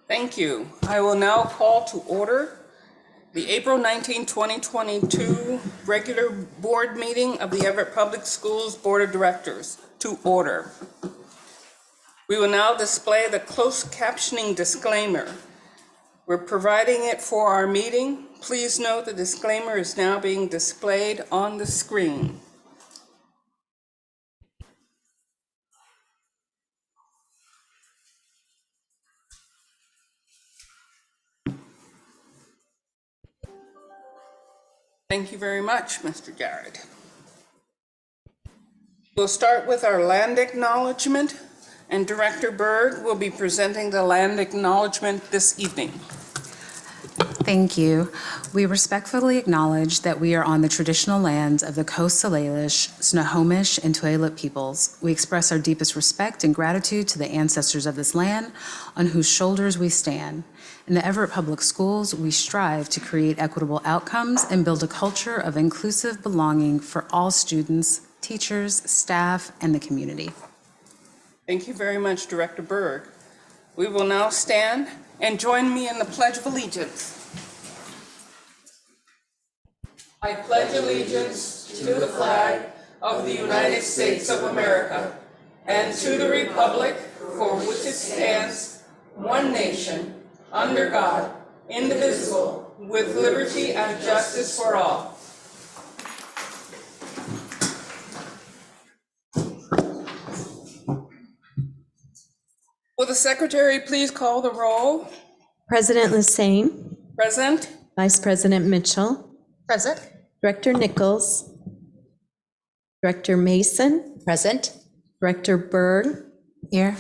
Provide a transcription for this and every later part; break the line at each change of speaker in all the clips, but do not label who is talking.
Thank you. I will now call to order the April 19, 2022 regular board meeting of the Everett Public Schools Board of Directors to order. We will now display the closed captioning disclaimer. We're providing it for our meeting. Please note the disclaimer is now being displayed on the screen. Thank you very much, Mr. Garrett. We'll start with our land acknowledgement, and Director Berg will be presenting the land acknowledgement this evening.
Thank you. We respectfully acknowledge that we are on the traditional lands of the Coast Salish, Snohomish, and Tulalip peoples. We express our deepest respect and gratitude to the ancestors of this land on whose shoulders we stand. In the Everett Public Schools, we strive to create equitable outcomes and build a culture of inclusive belonging for all students, teachers, staff, and the community.
Thank you very much, Director Berg. We will now stand and join me in the Pledge of Allegiance. I pledge allegiance to the flag of the United States of America and to the republic for which it stands, one nation, under God, indivisible, with liberty and justice for all. Will the secretary please call the roll?
President Lassane.
Present.
Vice President Mitchell.
Present.
Director Nichols. Director Mason.
Present.
Director Berg.
Here.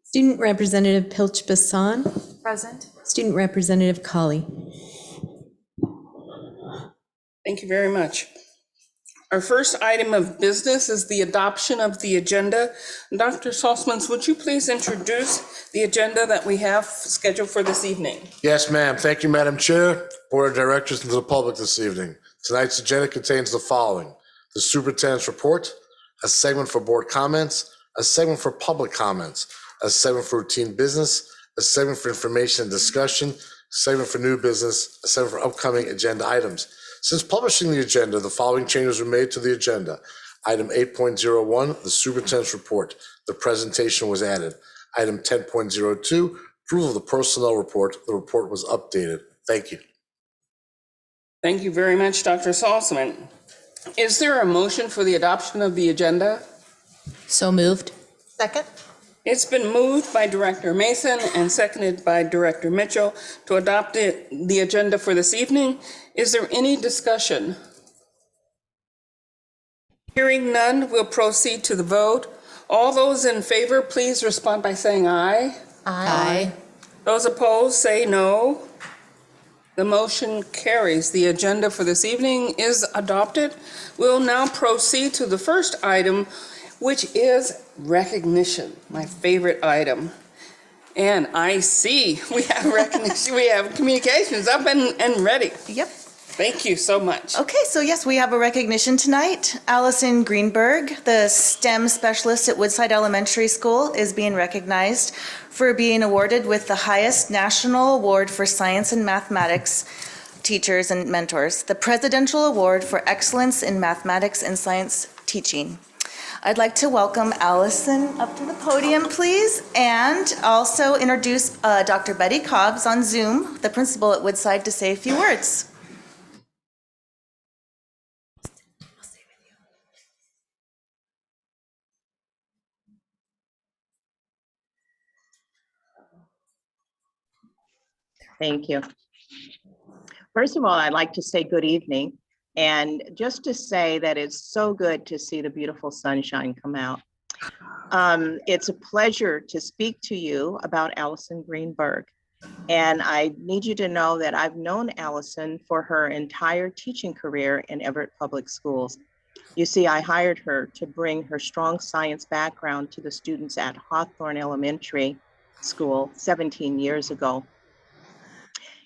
Student Representative Pilch-Bassan.
Present.
Student Representative Colley.
Thank you very much. Our first item of business is the adoption of the agenda. Dr. Salzman, would you please introduce the agenda that we have scheduled for this evening?
Yes, ma'am. Thank you, Madam Chair, Board of Directors, and to the public this evening. Tonight's agenda contains the following: the Superintendents Report, a segment for board comments, a segment for public comments, a segment for routine business, a segment for information and discussion, a segment for new business, a segment for upcoming agenda items. Since publishing the agenda, the following changes were made to the agenda. Item 8.01, the Superintendent's Report. The presentation was added. Item 10.02, approval of the Personnel Report. The report was updated. Thank you.
Thank you very much, Dr. Salzman. Is there a motion for the adoption of the agenda?
So moved.
Second.
It's been moved by Director Mason and seconded by Director Mitchell to adopt the agenda for this evening. Is there any discussion? Hearing none, we'll proceed to the vote. All those in favor, please respond by saying aye.
Aye.
Those opposed, say no. The motion carries. The agenda for this evening is adopted. We'll now proceed to the first item, which is recognition, my favorite item. And I see we have recognition, we have communications up and ready.
Yep.
Thank you so much.
Okay, so yes, we have a recognition tonight. Allison Greenberg, the STEM specialist at Woodside Elementary School, is being recognized for being awarded with the highest national award for science and mathematics teachers and mentors, the Presidential Award for Excellence in Mathematics and Science Teaching. I'd like to welcome Allison up to the podium, please, and also introduce Dr. Betty Cobbs on Zoom, the principal at Woodside, to say a few words.
Thank you. First of all, I'd like to say good evening, and just to say that it's so good to see the beautiful sunshine come out. It's a pleasure to speak to you about Allison Greenberg, and I need you to know that I've known Allison for her entire teaching career in Everett Public Schools. You see, I hired her to bring her strong science background to the students at Hawthorne Elementary School 17 years ago.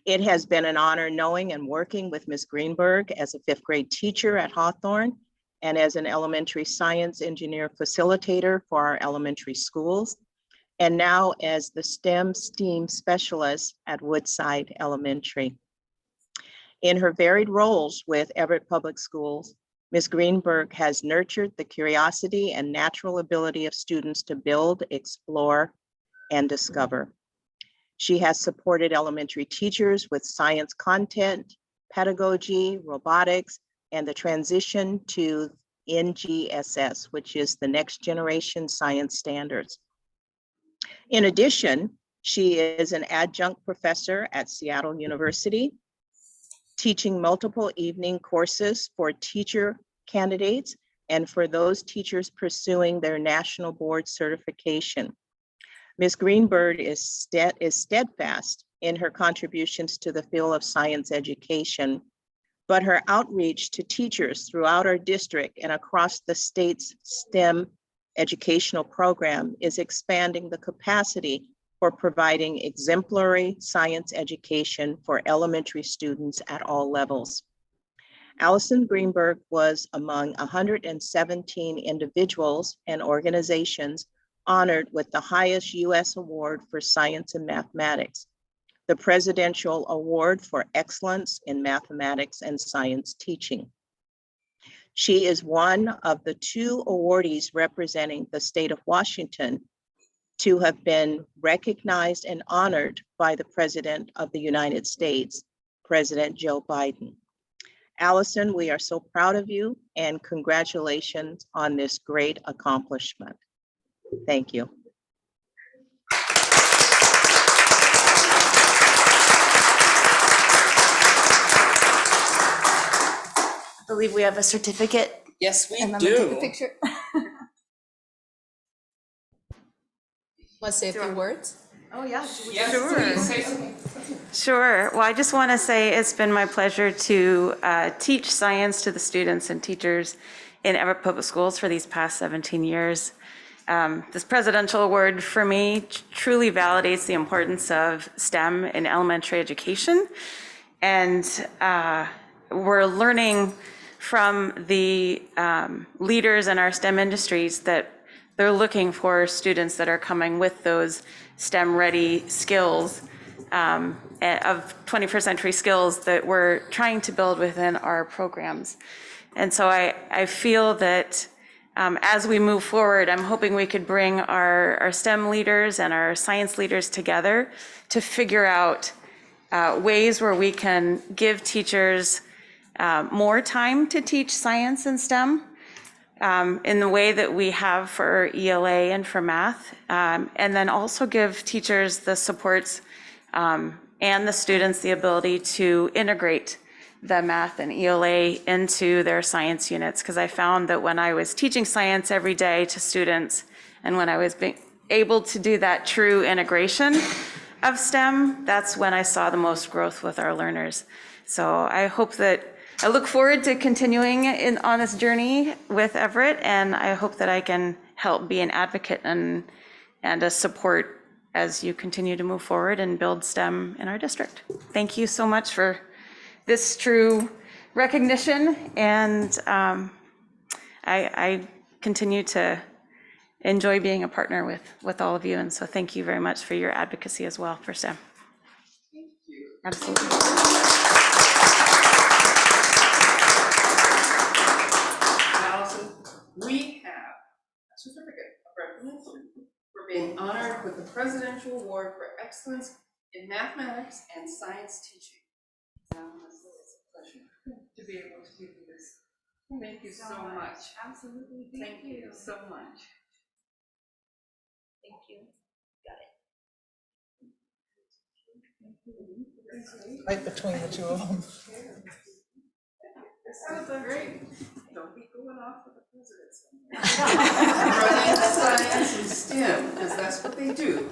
It has been an honor knowing and working with Ms. Greenberg as a 5th grade teacher at Hawthorne and as an elementary science engineer facilitator for our elementary schools. and now as the STEM specialist at Woodside Elementary. In her varied roles with Everett Public Schools, Ms. Greenberg has nurtured the curiosity and natural ability of students to build, explore, and discover. She has supported elementary teachers with science content, pedagogy, robotics, and the transition to NGSS, which is the Next Generation Science Standards. In addition, she is an adjunct professor at Seattle University, teaching multiple evening courses for teacher candidates and for those teachers pursuing their national board certification. Ms. Greenberg is steadfast in her contributions to the field of science education, but her outreach to teachers throughout our district and across the state's STEM educational program is expanding the capacity for providing exemplary science education for elementary students at all levels. Allison Greenberg was among 117 individuals and organizations honored with the highest U.S. award for science and mathematics, the Presidential Award for Excellence in Mathematics and Science Teaching. She is one of the 2 awardees representing the state of Washington to have been recognized and honored by the President of the United States, President Joe Biden. Allison, we are so proud of you and congratulations on this great accomplishment. Thank you.
I believe we have a certificate.
Yes, we
And I'm gonna take a
do.
picture.
Want to say a few words?
Oh, yeah.
Yes,
Sure.
please, say something.
Sure. Well, I just want to say it's been my pleasure to teach science to the students and teachers in Everett Public Schools for these past 17 years. This presidential award for me truly validates the importance of STEM in elementary education. And we're learning from the leaders in our STEM industries that they're looking for students that are coming with those STEM-ready skills of 21st century skills that we're trying to build within our programs. And so I feel that as we move forward, I'm hoping we could bring our STEM leaders and our science leaders together to figure out ways where we can give teachers more time to teach science and STEM in the way that we have for ELA and for math, and then also give teachers the supports and the students the ability to integrate the math and ELA into their science units. Because I found that when I was teaching science every day to students, and when I was able to do that true integration of STEM, that's when I saw the most growth with our learners. So I look forward to continuing on this journey with Everett, and I hope that I can help be an advocate and a support as you continue to move forward and build STEM in our district. Thank you so much for this true recognition, and I continue to enjoy being a partner with all of you, and so thank you very much for your advocacy as well for STEM. Thank you. Absolutely.
We have a certificate of recognition for being honored with the Presidential Award for Excellence in Mathematics and Science Teaching. It's a pleasure to be able to give you this. Thank you so much.
Absolutely.
Thank you so much.
Thank you.
Right between the 2 of them.
This sounds great. Don't be going off with the presidents. Running science and STEM, because that's what they do.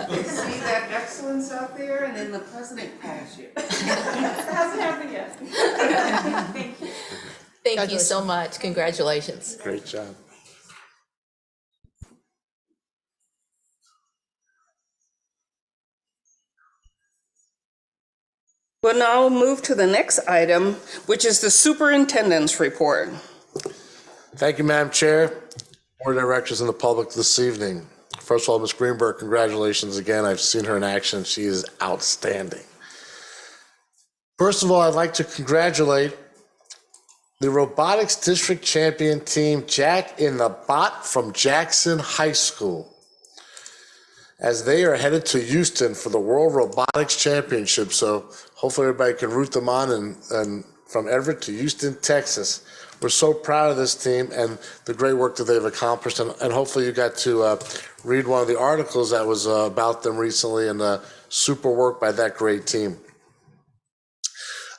They see that excellence out there, and then the president calls you. It hasn't happened yet. Thank you.
Thank you so much. Congratulations.
Great job.
We'll now move to the next item, which is the Superintendents Report.
Thank you, Madam Chair, Board of Directors, and the public this evening. First of all, Ms. Greenberg, congratulations again. I've seen her in action. She is outstanding. First of all, I'd like to congratulate the robotics district champion team, Jack in the Bot from Jackson High School, as they are headed to Houston for the World Robotics Championship. So hopefully everybody can root them on and from Everett to Houston, Texas. We're so proud of this team and the great work that they've accomplished. And hopefully you got to read one of the articles that was about them recently, and super work by that great team.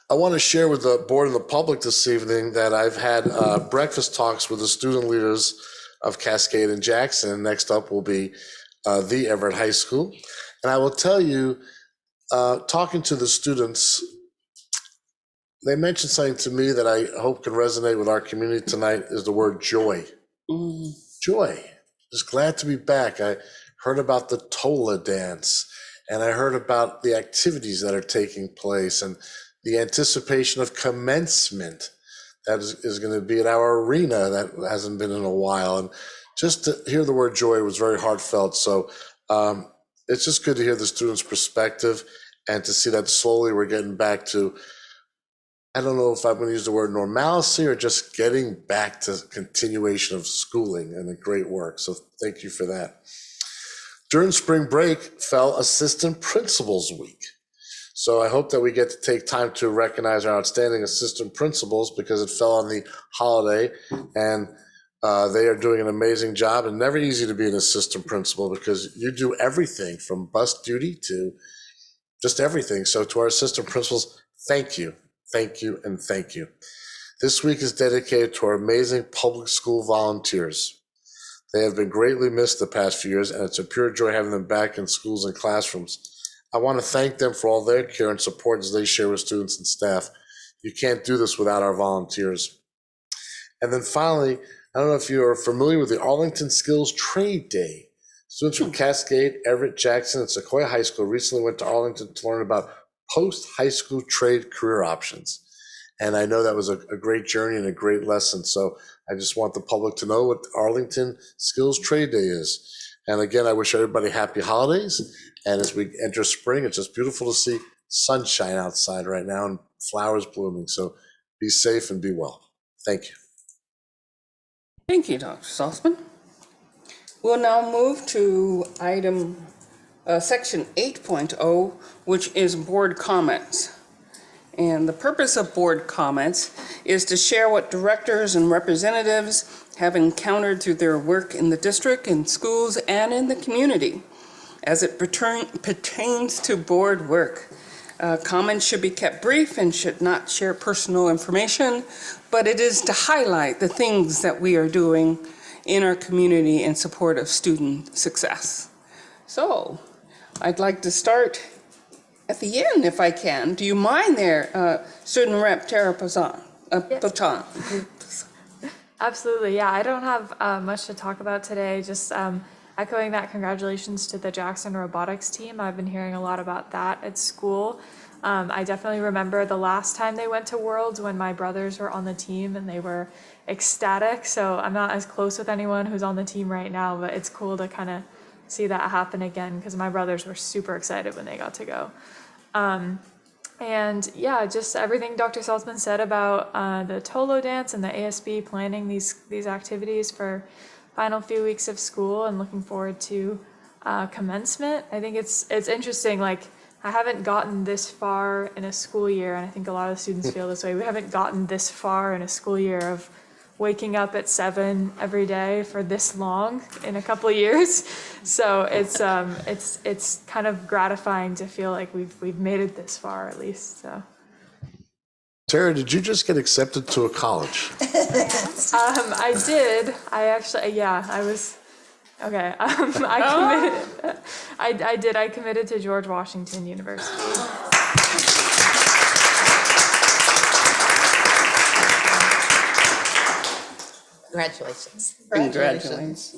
I want to share with the board and the public this evening that I've had breakfast talks with the student leaders of Cascade and Jackson. Next up will be the Everett High School. And I will tell you, talking to the students, they mentioned something to me that I hope can resonate with our community tonight, is the word joy. Joy. Just glad to be back. I heard about the Tola dance, and I heard about the activities that are taking place and the anticipation of commencement that is going to be at our arena that hasn't been in a while. And just to hear the word joy was very heartfelt. So it's just good to hear the students' perspective and to see that slowly we're getting back to, I don't know if I'm going to use the word normalcy or just getting back to continuation of schooling and the great work. So thank you for that. During spring break fell Assistant Principals Week. So I hope that we get to take time to recognize our outstanding assistant principals because it fell on the holiday, and they are doing an amazing job. And never easy to be an assistant principal because you do everything from bus duty to just everything. So to our assistant principals, thank you, and thank you. This week is dedicated to our amazing public school volunteers. They have been greatly missed the past few years, and it's a pure joy having them back in schools and classrooms. I want to thank them for all their care and support as they share with students and staff. You can't do this without our volunteers. And then finally, I don't know if you are familiar with the Arlington Skills Trade Day. Students from Cascade, Everett, Jackson, and Sequoia High School recently went to Arlington to learn about post-high school trade career options. And I know that was a great journey and a great lesson. So I just want the public to know what Arlington Skills Trade Day is. And again, I wish everybody happy holidays. And as we enter spring, it's just beautiful to see sunshine outside right now and flowers blooming. So be safe and be well. Thank you.
Thank you, Dr. Salzman. We'll now move to item section 8.0, which is board comments. And the purpose of board comments is to share what directors and representatives have encountered through their work in the district, in schools, and in the community as it pertains to board work. Comments should be kept brief and should not share personal information, but it is to highlight the things that we are doing in our community in support of student success. So I'd like to start at the end if I can. Do you mind there, Student Rep Tara Patan?
Absolutely, yeah. I don't have much to talk about today, just echoing that congratulations to the Jackson robotics team. I've been hearing a lot about that at school. I definitely remember the last time they went to Worlds when my brothers were on the team and they were ecstatic. So I'm not as close with anyone who's on the team right now, but it's cool to kind of see that happen again because my brothers were super excited when they got to go. And yeah, just everything Dr. Salzman said about the Tolo dance and the ASB planning these activities for final few weeks of school and looking forward to commencement. I think it's interesting, like I haven't gotten this far in a school year, and I think a lot of students feel this way. We haven't gotten this far in a school year of waking up at 7 every day for this long in a couple of years. So it's kind of gratifying to feel like we've made it this far at least. So.
Tara, did you just get accepted to a college?
I did. I actually, yeah, I was. Okay, I committed. I did. I committed to George Washington University.
Congratulations.
Congratulations.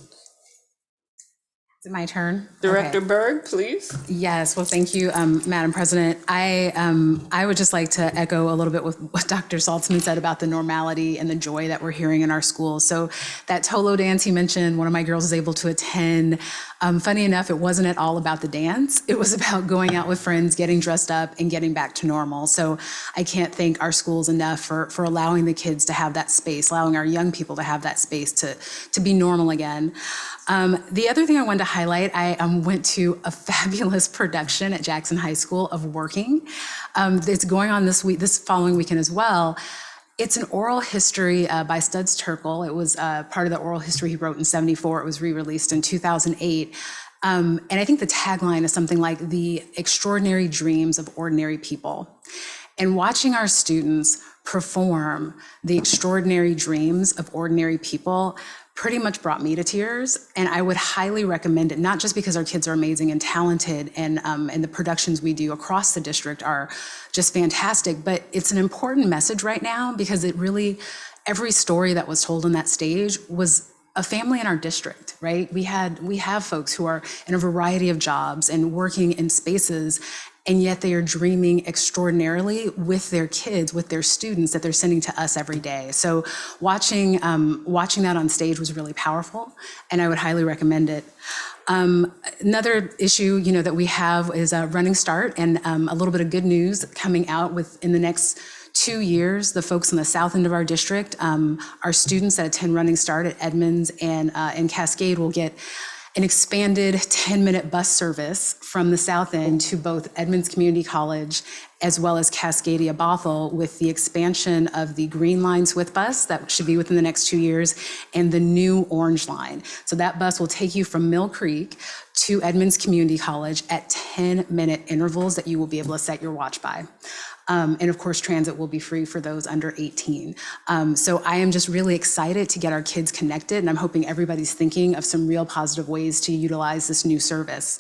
Is it my turn?
Director
Okay.
Berg, please.
Yes, well, thank you, Madam President. I would just like to echo a little bit with what Dr. Salzman said about the normality and the joy that we're hearing in our schools. So that Tolo dance he mentioned, one of my girls is able to attend. Funny enough, it wasn't at all about the dance. It was about going out with friends, getting dressed up, and getting back to normal. So I can't thank our schools enough for allowing the kids to have that space, allowing our young people to have that space to be normal again. The other thing I wanted to highlight, I went to a fabulous production at Jackson High School of Working. It's going on this following weekend as well. It's an oral history by Studs Terkel. It was part of the oral history he wrote in '74. It was re-released in 2008. And I think the tagline is something like "The Extraordinary Dreams of Ordinary People." And watching our students perform the extraordinary dreams of ordinary people pretty much brought me to tears. And I would highly recommend it, not just because our kids are amazing and talented, and the productions we do across the district are just fantastic, but it's an important message right now because it really, every story that was told on that stage was a family in our district, right? We have folks who are in a variety of jobs and working in spaces, and yet they are dreaming extraordinarily with their kids, with their students that they're sending to us every day. So watching that on stage was really powerful, and I would highly recommend it. Another issue, that we have is a running start, and a little bit of good news coming out in the next 2 years. The folks in the south end of our district, our students that attend Running Start at Edmonds and Cascade will get an expanded 10-minute bus service from the south end to both Edmonds Community College as well as Cascadia Bothell, with the expansion of the Green Line Swift bus that should be within the next 2 years, and the new Orange Line. So that bus will take you from Mill Creek to Edmonds Community College at 10-minute intervals that you will be able to set your watch by. And of course, transit will be free for those under 18. So I am just really excited to get our kids connected, and I'm hoping everybody's thinking of some real positive ways to utilize this new service.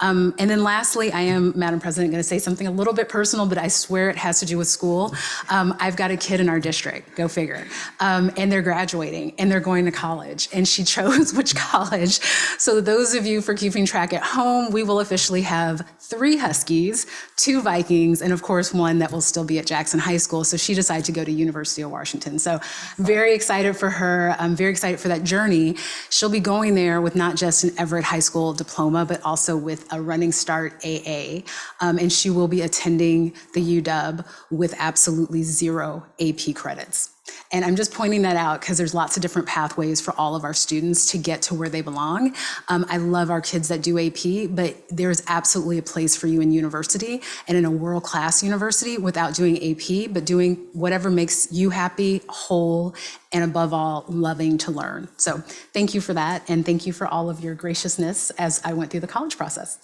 And then lastly, I am, Madam President, going to say something a little bit personal, but I swear it has to do with school. I've got a kid in our district, go figure, and they're graduating and they're going to college, and she chose which college. So those of you for keeping track at home, we will officially have 3 Huskies, 2 Vikings, and of course one that will still be at Jackson High School. So she decided to go to University of Washington. So very excited for her. I'm very excited for that journey. She'll be going there with not just an Everett High School diploma, but also with a Running Start AA. And she will be attending the UW with absolutely 0 AP credits. And I'm just pointing that out because there's lots of different pathways for all of our students to get to where they belong. I love our kids that do AP, but there's absolutely a place for you in university and in a world-class university without doing AP, but doing whatever makes you happy, whole, and above all, loving to learn. So thank you for that, and thank you for all of your graciousness as I went through the college process.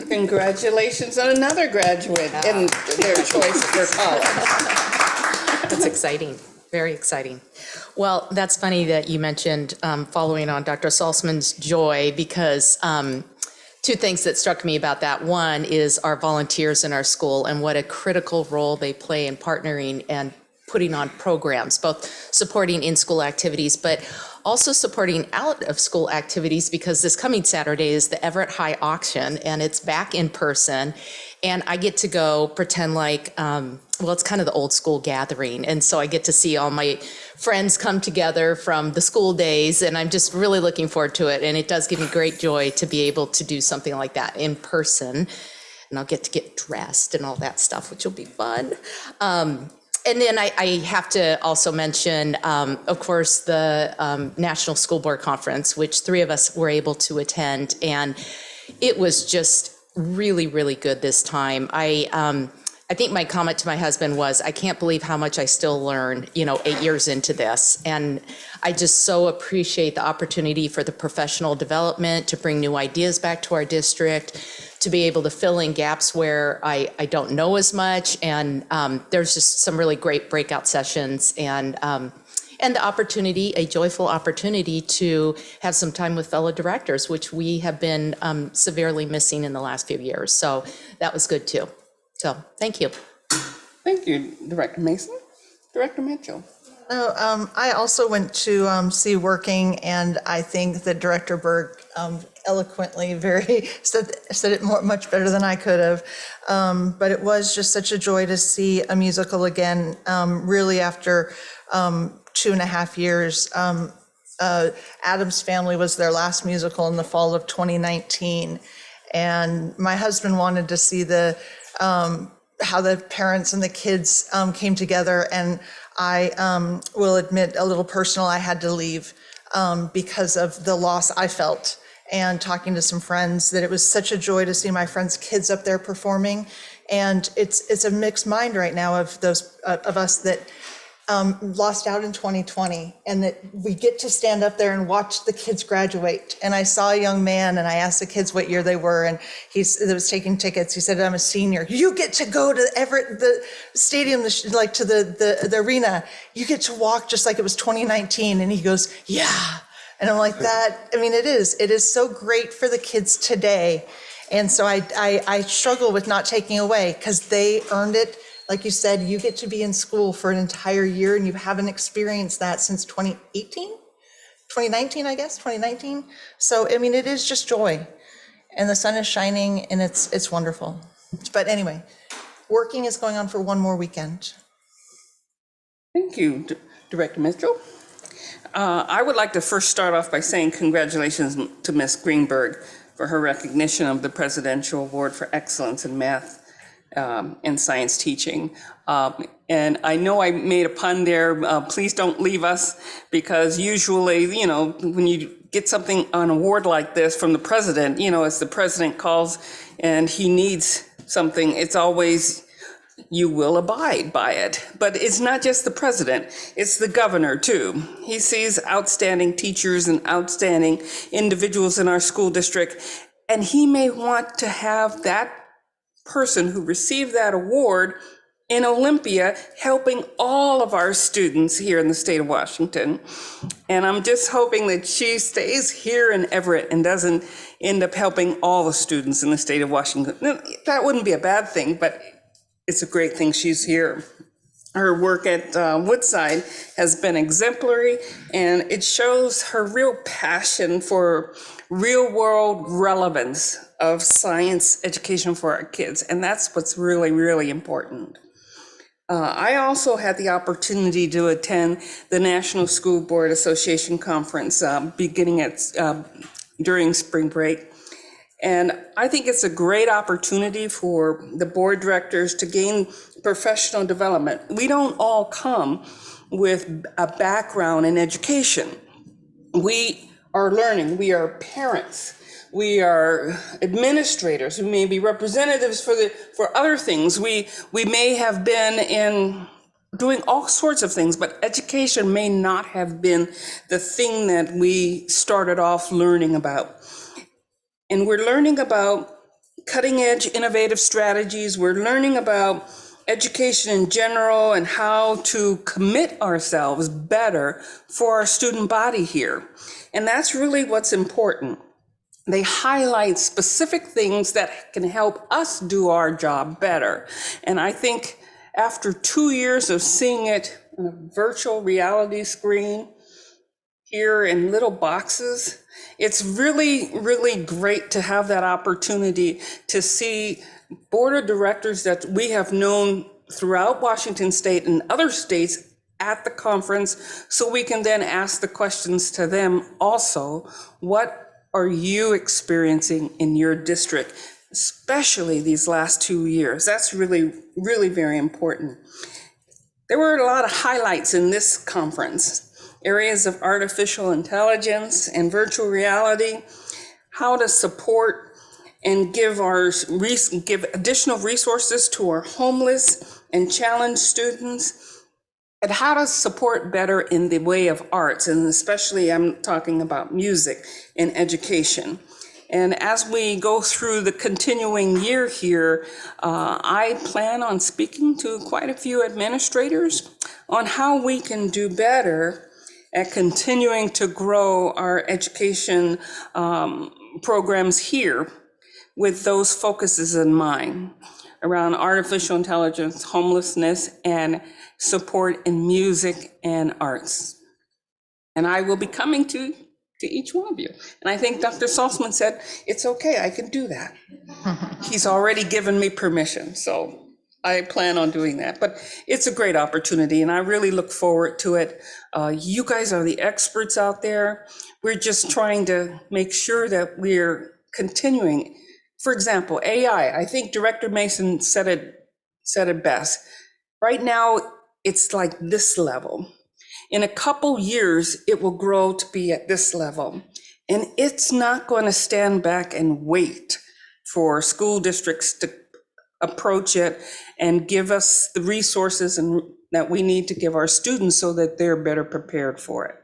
Congratulations on another graduate in their choice for college.
That's exciting. Very exciting. Well, that's funny that you mentioned following on Dr. Salzman's joy, because 2 things that struck me about that. One is our volunteers in our school and what a critical role they play in partnering and putting on programs, both supporting in-school activities, but also supporting out-of-school activities, because this coming Saturday is the Everett High Auction, and it's back in person. And I get to go pretend like, well, it's kind of the old school gathering. And so I get to see all my friends come together from the school days, and I'm just really looking forward to it. And it does give me great joy to be able to do something like that in person. And I'll get to get dressed and all that stuff, which will be fun. And then I have to also mention, of course, the National School Board Conference, which 3 of us were able to attend. And it was just really, really good this time. I think my comment to my husband was, I can't believe how much I still learn, 8 years into this. And I just so appreciate the opportunity for the professional development, to bring new ideas back to our district, to be able to fill in gaps where I don't know as much. And there's just some really great breakout sessions, and the opportunity, a joyful opportunity to have some time with fellow directors, which we have been severely missing in the last few years. So that was good too. So thank you.
Thank you, Director Mason. Director Mitchell.
I also went to see Working, and I think that Director Berg eloquently said it much better than I could have. But it was just such a joy to see a musical again, really after 2.5 years. Addams Family was their last musical in the fall of 2019. And my husband wanted to see how the parents and the kids came together. And I will admit, a little personal, I had to leave because of the loss I felt. And talking to some friends, that it was such a joy to see my friends' kids up there performing. And it's a mixed mind right now of those of us that lost out in 2020, and that we get to stand up there and watch the kids graduate. And I saw a young man, and I asked the kids what year they were, and he was taking tickets. He said, "I'm a senior." "You get to go to Everett, the stadium, like to the arena. You get to walk just like it was 2019. And he goes, "Yeah." And I'm like, that, I mean, it is so great for the kids today. And so I struggle with not taking away, because they earned it. Like you said, you get to be in school for an entire year, and you haven't experienced that since 2019, I guess, 2019. So, I mean, it is just joy, and the sun is shining, and it's wonderful. But anyway, working is going on for one more weekend.
Thank you, Director Mitchell. I would like to first start off by saying congratulations to Ms. Greenberg for her recognition of the Presidential Award for Excellence in Math and Science Teaching. And I know I made a pun there. Please don't leave us, because usually, you know, when you get something, an award like this from the president, you know, as the president calls and he needs something, it's always, you will abide by it. But it's not just the president, it's the governor too. He sees outstanding teachers and outstanding individuals in our school district, and he may want to have that person who received that award in Olympia helping all of our students here in the state of Washington. And I'm just hoping that she stays here in Everett and doesn't end up helping all the students in the state of Washington. That wouldn't be a bad thing, but it's a great thing she's here. Her work at Woodside has been exemplary, and it shows her real passion for real world relevance of science education for our kids. And that's what's really, really important. I also had the opportunity to attend the National School Board Association Conference beginning during spring break. And I think it's a great opportunity for the board directors to gain professional development. We don't all come with a background in education. We are learning, we are parents, we are administrators, we may be representatives for other things. We may have been in doing all sorts of things, but education may not have been the thing that we started off learning about. And we're learning about cutting edge innovative strategies. We're learning about education in general and how to commit ourselves better for our student body here. And that's really what's important. They highlight specific things that can help us do our job better. And I think after 2 years of seeing it on a virtual reality screen here in little boxes, it's really, really great to have that opportunity to see board of directors that we have known throughout Washington State and other states at the conference, so we can then ask the questions to them also. What are you experiencing in your district, especially these last 2 years? That's really, really very important. There were a lot of highlights in this conference. Areas of artificial intelligence and virtual reality, how to support and give additional resources to our homeless and challenged students, and how to support better in the way of arts, and especially I'm talking about music and education. And as we go through the continuing year here, I plan on speaking to quite a few administrators on how we can do better at continuing to grow our education programs here with those focuses in mind around artificial intelligence, homelessness, and support in music and arts. And I will be coming to each one of you. And I think Dr. Salzman said, it's okay, I can do that. He's already given me permission, so I plan on doing that, but it's a great opportunity and I really look forward to it. You guys are the experts out there. We're just trying to make sure that we're continuing. For example, AI, I think Director Mason said it best. Right now, it's like this level. In a couple years, it will grow to be at this level. And it's not going to stand back and wait for school districts to approach it and give us the resources that we need to give our students so that they're better prepared for it.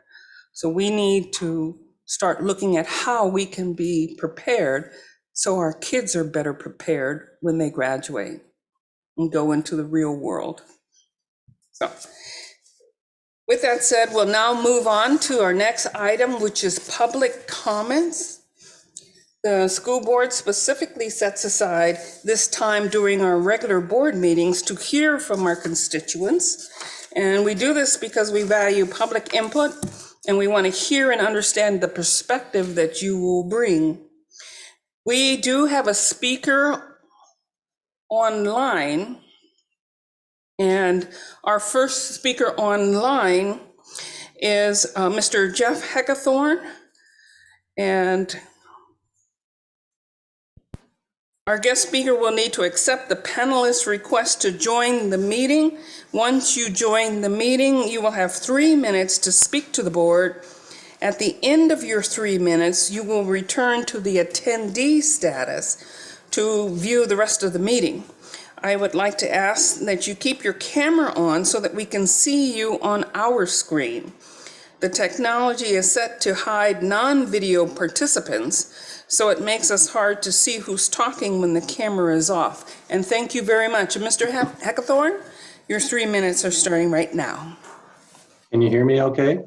So we need to start looking at how we can be prepared so our kids are better prepared when they graduate and go into the real world. So with that said, we'll now move on to our next item, which is public comments. The school board specifically sets aside this time during our regular board meetings to hear from our constituents. And we do this because we value public input and we want to hear and understand the perspective that you will bring. We do have a speaker online, and our first speaker online is Mr. Jeff Hackathorn. And our guest speaker will need to accept the panelist's request to join the meeting. Once you join the meeting, you will have 3 minutes to speak to the board. At the end of your 3 minutes, you will return to the attendee status to view the rest of the meeting. I would like to ask that you keep your camera on so that we can see you on our screen. The technology is set to hide non-video participants, so it makes us hard to see who's talking when the camera is off. And thank you very much. And Mr. Hackathorn, your 3 minutes are starting right now.
Can you hear me okay?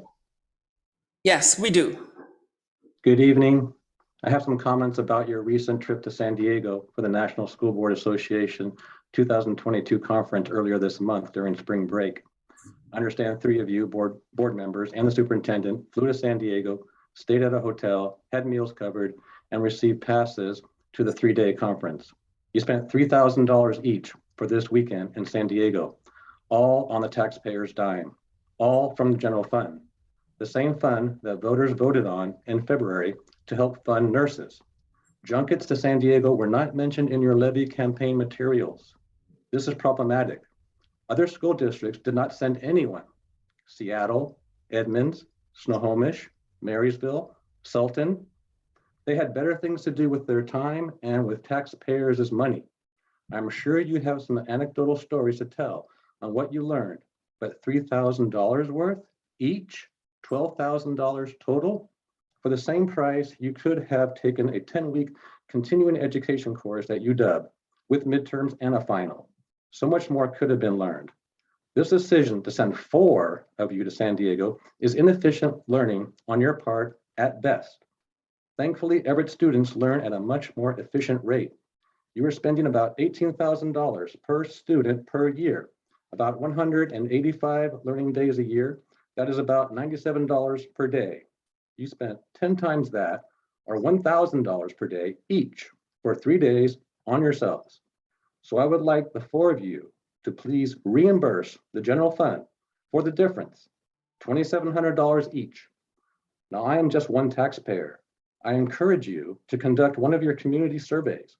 Yes, we do.
Good evening. I have some comments about your recent trip to San Diego for the National School Board Association 2022 conference earlier this month during spring break. I understand 3 of you, board members and the superintendent, flew to San Diego, stayed at a hotel, had meals covered, and received passes to the 3-day conference. You spent $3,000 each for this weekend in San Diego, all on the taxpayers' dime, all from the general fund, the same fund that voters voted on in February to help fund nurses. Junkets to San Diego were not mentioned in your levy campaign materials. This is problematic. Other school districts did not send anyone. Seattle, Edmonds, Snohomish, Marysville, Sultan. They had better things to do with their time and with taxpayers' money. I'm sure you have some anecdotal stories to tell on what you learned, but $3,000 worth each, $12,000 total? For the same price, you could have taken a 10-week continuing education course at UW with midterms and a final. So much more could have been learned. This decision to send 4 of you to San Diego is inefficient learning on your part at best. Thankfully, Everett students learn at a much more efficient rate. You are spending about $18,000 per student per year, about 185 learning days a year. That is about $97 per day. You spent 10 times that, or $1,000 per day each for 3 days on yourselves. So I would like the 4 of you to please reimburse the general fund for the difference, $2,700 each. Now, I am just one taxpayer. I encourage you to conduct one of your community surveys.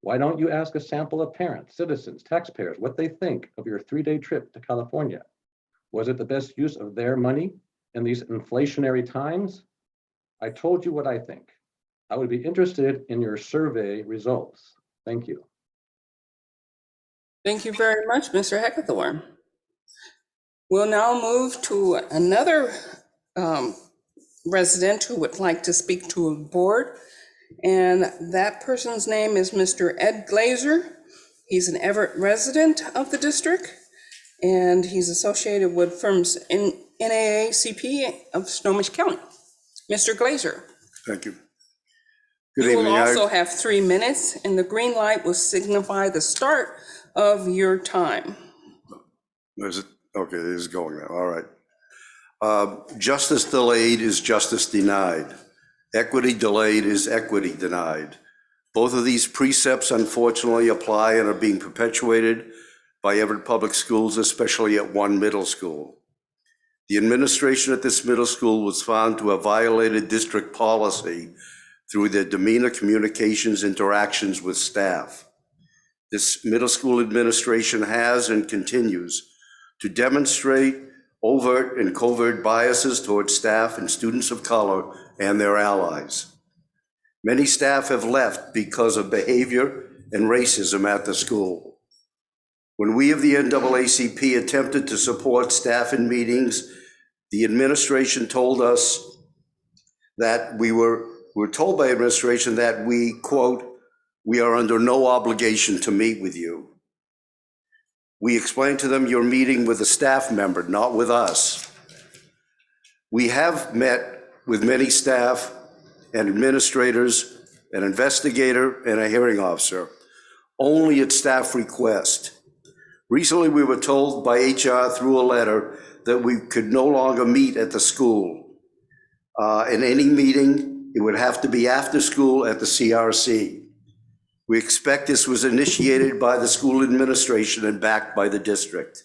Why don't you ask a sample of parents, citizens, taxpayers, what they think of your 3-day trip to California? Was it the best use of their money in these inflationary times? I told you what I think. I would be interested in your survey results. Thank you.
Thank you very much, Mr. Hackathorn. We'll now move to another resident who would like to speak to a board. And that person's name is Mr. Ed Glazer. He's an Everett resident of the district, and he's associated with firms in NAACP of Snohomish County. Mr. Glazer.
Thank you. Good
You
evening.
will also have 3 minutes, and the green light will signify the start of your time.
Is it? Okay, it is going now. All right. Justice delayed is justice denied. Equity delayed is equity denied. Both of these precepts unfortunately apply and are being perpetuated by Everett Public Schools, especially at one middle school. The administration at this middle school was found to have violated district policy through their demeanor, communications, interactions with staff. This middle school administration has and continues to demonstrate overt and covert biases towards staff and students of color and their allies. Many staff have left because of behavior and racism at the school. When we of the NAACP attempted to support staff in meetings, the administration told us that we were told by administration that we, quote, "we are under no obligation to meet with you." We explained to them, "You're meeting with a staff member, not with us." We have met with many staff and administrators, an investigator, and a hearing officer, only at staff request. Recently, we were told by HR through a letter that we could no longer meet at the school. In any meeting, it would have to be after school at the CRC. We expect this was initiated by the school administration and backed by the district.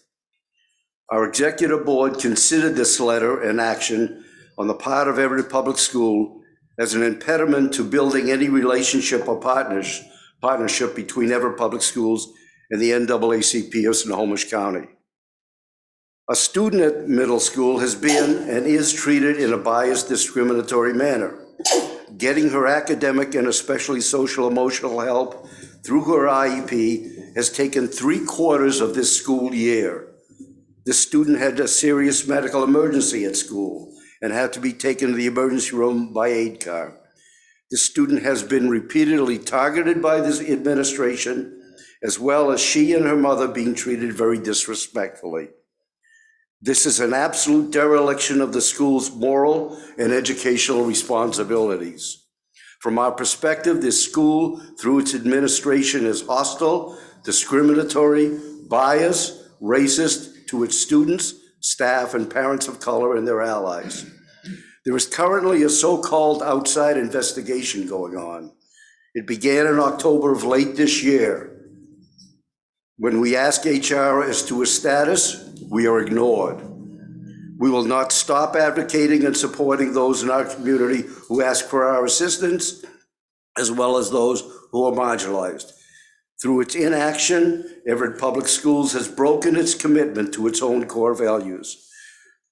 Our executive board considered this letter and action on the part of Everett Public School as an impediment to building any relationship or partnership between Everett Public Schools and the NAACP of Snohomish County. A student at middle school has been and is treated in a biased, discriminatory manner. Getting her academic and especially social emotional help through her IEP has taken 3/4 of this school year. This student had a serious medical emergency at school and had to be taken to the emergency room by aid car. This student has been repeatedly targeted by this administration, as well as she and her mother being treated very disrespectfully. This is an absolute dereliction of the school's moral and educational responsibilities. From our perspective, this school, through its administration, is hostile, discriminatory, biased, racist to its students, staff, and parents of color and their allies. There is currently a so-called outside investigation going on. It began in October of late this year. When we ask HR as to a status, we are ignored. We will not stop advocating and supporting those in our community who ask for our assistance, as well as those who are marginalized. Through its inaction, Everett Public Schools has broken its commitment to its own core values.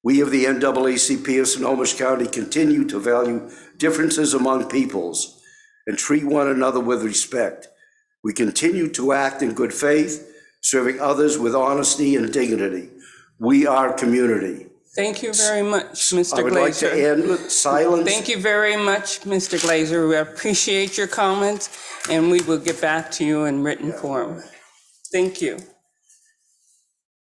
We of the NAACP of Snohomish County continue to value differences among peoples and treat one another with respect. We continue to act in good faith, serving others with honesty and dignity. We are community.
Thank you very much, Mr. Glazer.
I would like to end with silence.
Thank you very much, Mr. Glazer. We appreciate your comments, and we will get back to you in written form. Thank you.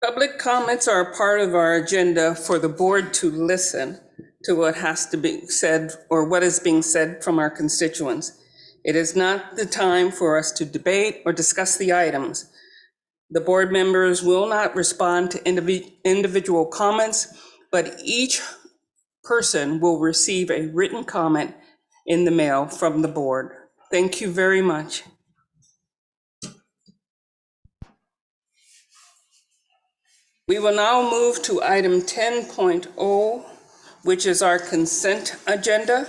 Public comments are a part of our agenda for the board to listen to what has to be said or what is being said from our constituents. It is not the time for us to debate or discuss the items. The board members will not respond to individual comments, but each person will receive a written comment in the mail from the board. Thank you very much. We will now move to item 10.0, which is our consent agenda.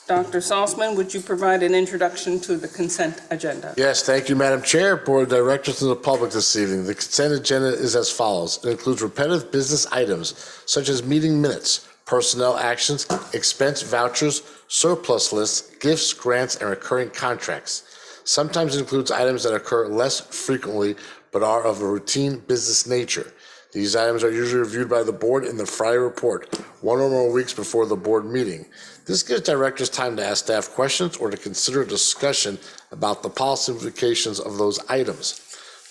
Dr. Salzman, would you provide an introduction to the consent agenda?
Yes, thank you, Madam Chair, Board of Directors, and the public this evening. The consent agenda is as follows. It includes repetitive business items such as meeting minutes, personnel actions, expense vouchers, surplus lists, gifts, grants, and recurring contracts. Sometimes it includes items that occur less frequently but are of a routine business nature. These items are usually reviewed by the board in the Friday report, 1 or more weeks before the board meeting. This gives directors time to ask staff questions or to consider a discussion about the policy implications of those items.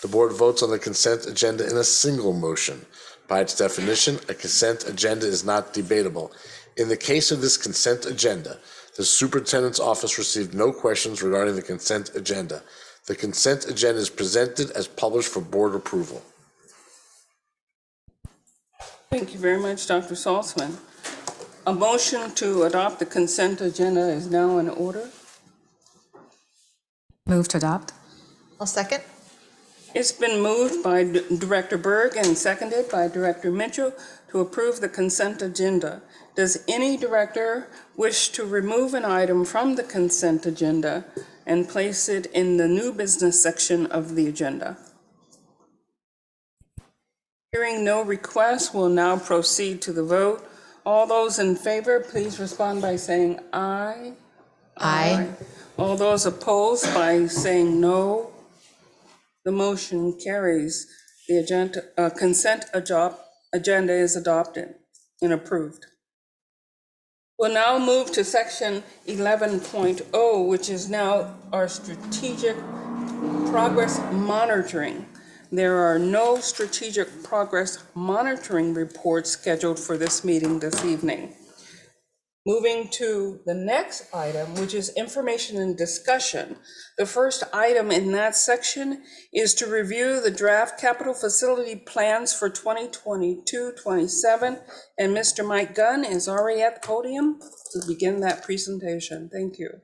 The board votes on the consent agenda in a single motion. By its definition, a consent agenda is not debatable. In the case of this consent agenda, the superintendent's office received no questions regarding the consent agenda. The consent agenda is presented as published for board approval.
Thank you very much, Dr. Salzman. A motion to adopt the consent agenda is now in order.
Move to adopt.
I'll second.
It's been moved by Director Berg and seconded by Director Mitchell to approve the consent agenda. Does any director wish to remove an item from the consent agenda and place it in the new business section of the agenda? Hearing no requests, we'll now proceed to the vote. All those in favor, please respond by saying aye.
Aye.
All those opposed by saying no. The motion carries. The consent agenda is adopted and approved. We'll now move to section 11.0, which is now our strategic progress monitoring. There are no strategic progress monitoring reports scheduled for this meeting this evening. Moving to the next item, which is information and discussion. The first item in that section is to review the draft capital facility plans for 2022-27. And Mr. Mike Gunn is already at the podium to begin that presentation. Thank you.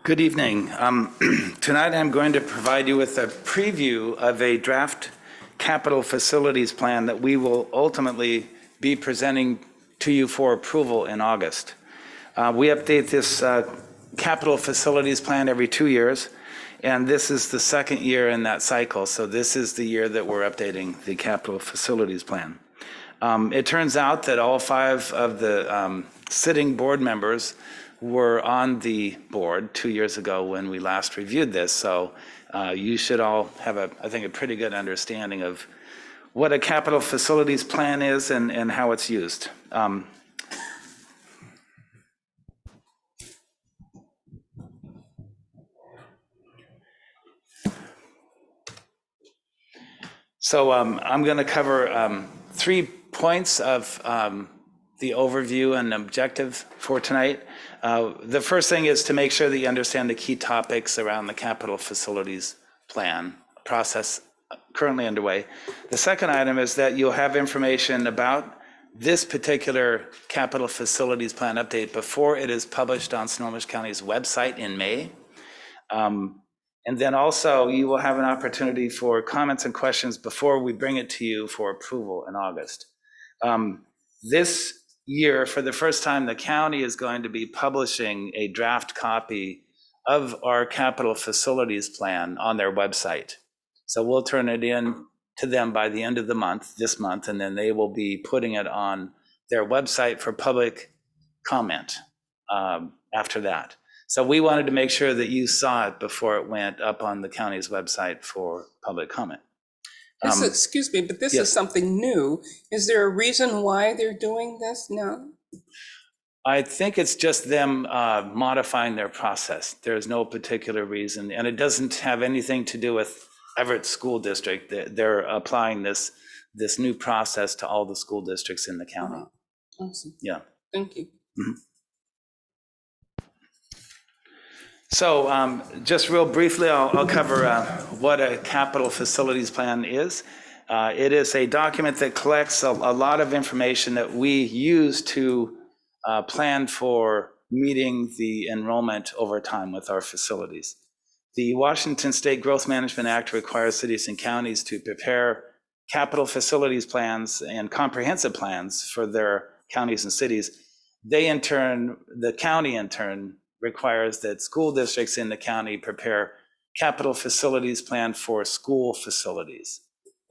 Good evening. Tonight I'm going to provide you with a preview of a draft capital facilities plan that we will ultimately be presenting to you for approval in August. We update this capital facilities plan every 2 years, and this is the second year in that cycle. So this is the year that we're updating the capital facilities plan. It turns out that all 5 of the sitting board members were on the board 2 years ago when we last reviewed this. So you should all have, I think, a pretty good understanding of what a capital facilities plan is and how it's used. So I'm going to cover 3 points of the overview and objective for tonight. The first thing is to make sure that you understand the key topics around the capital facilities plan process currently underway. The second item is that you'll have information about this particular capital facilities plan update before it is published on Snohomish County's website in May. And then also you will have an opportunity for comments and questions before we bring it to you for approval in August. This year, for the first time, the county is going to be publishing a draft copy of our capital facilities plan on their website. So we'll turn it in to them by the end of the month, this month, and then they will be putting it on their website for public comment after that. So we wanted to make sure that you saw it before it went up on the county's website for public comment.
Excuse me, but this
yes.
is something new. Is there a reason why they're doing this now?
I think it's just them modifying their process. There's no particular reason, and it doesn't have anything to do with Everett School District. They're applying this new process to all the school districts in the county.
Awesome.
Yeah.
Thank you.
Mm-hmm. So just real briefly, I'll cover what a capital facilities plan is. It is a document that collects a lot of information that we use to plan for meeting the enrollment over time with our facilities. The Washington State Growth Management Act requires cities and counties to prepare capital facilities plans and comprehensive plans for their counties and cities. The county in turn requires that school districts in the county prepare capital facilities plan for school facilities.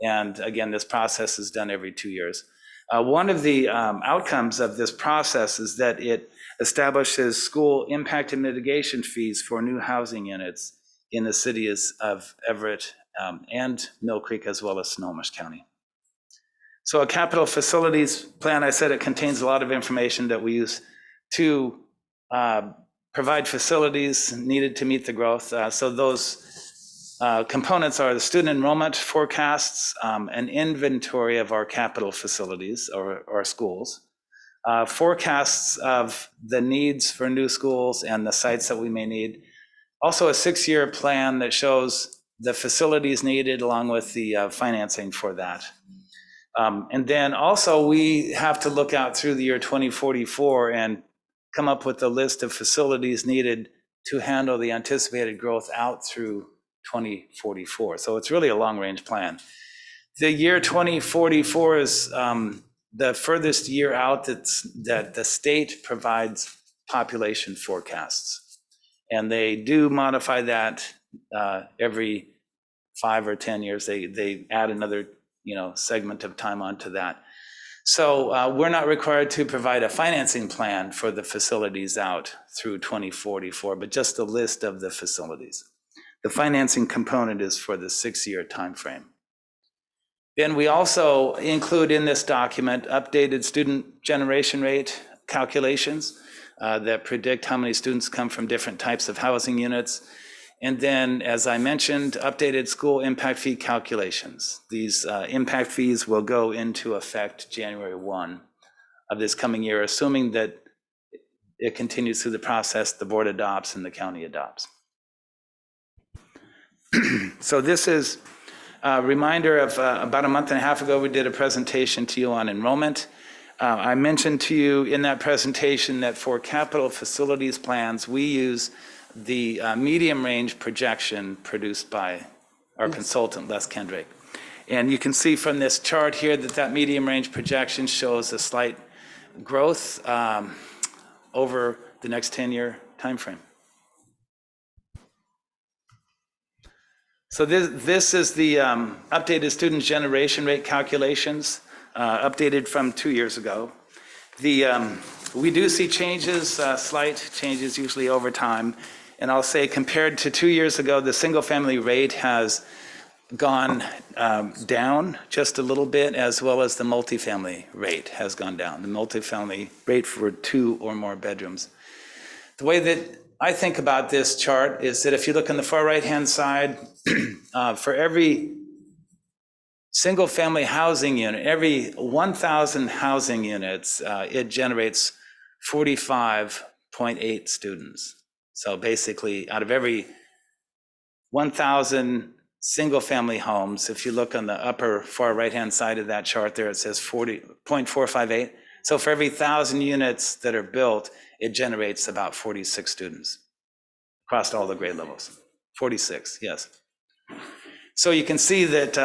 And again, this process is done every 2 years. One of the outcomes of this process is that it establishes school impact and mitigation fees for new housing units in the cities of Everett and Mill Creek, as well as Snohomish County. So a capital facilities plan, I said, it contains a lot of information that we use to provide facilities needed to meet the growth. So those components are the student enrollment forecasts, an inventory of our capital facilities or our schools, forecasts of the needs for new schools and the sites that we may need. Also a 6-year plan that shows the facilities needed along with the financing for that. And then also we have to look out through the year 2044 and come up with a list of facilities needed to handle the anticipated growth out through 2044. So it's really a long-range plan. The year 2044 is the furthest year out that the state provides population forecasts. And they do modify that every 5 or 10 years. They add another segment of time onto that. So we're not required to provide a financing plan for the facilities out through 2044, but just a list of the facilities. The financing component is for the 6-year timeframe. Then we also include in this document updated student generation rate calculations that predict how many students come from different types of housing units. And then, as I mentioned, updated school impact fee calculations. These impact fees will go into effect January 1 of this coming year, assuming that it continues through the process the board adopts and the county adopts. So this is a reminder of about a month and a half ago, we did a presentation to you on enrollment. I mentioned to you in that presentation that for capital facilities plans, we use the medium range projection produced by our consultant, Les Kendrick. And you can see from this chart here that medium range projection shows a slight growth over the next 10-year timeframe. So this is the updated student generation rate calculations, updated from 2 years ago. We do see changes, slight changes usually over time. And I'll say compared to 2 years ago, the single family rate has gone down just a little bit, as well as the multifamily rate has gone down. The multifamily rate for 2 or more bedrooms. The way that I think about this chart is that if you look on the far right-hand side, for every single family housing unit, every 1,000 housing units, it generates 45.8 students. So basically, out of every 1,000 single family homes, if you look on the upper far right-hand side of that chart there, it says 40.458. So for every 1,000 units that are built, it generates about 46 students across all the grade levels. 46, yes. So you can see that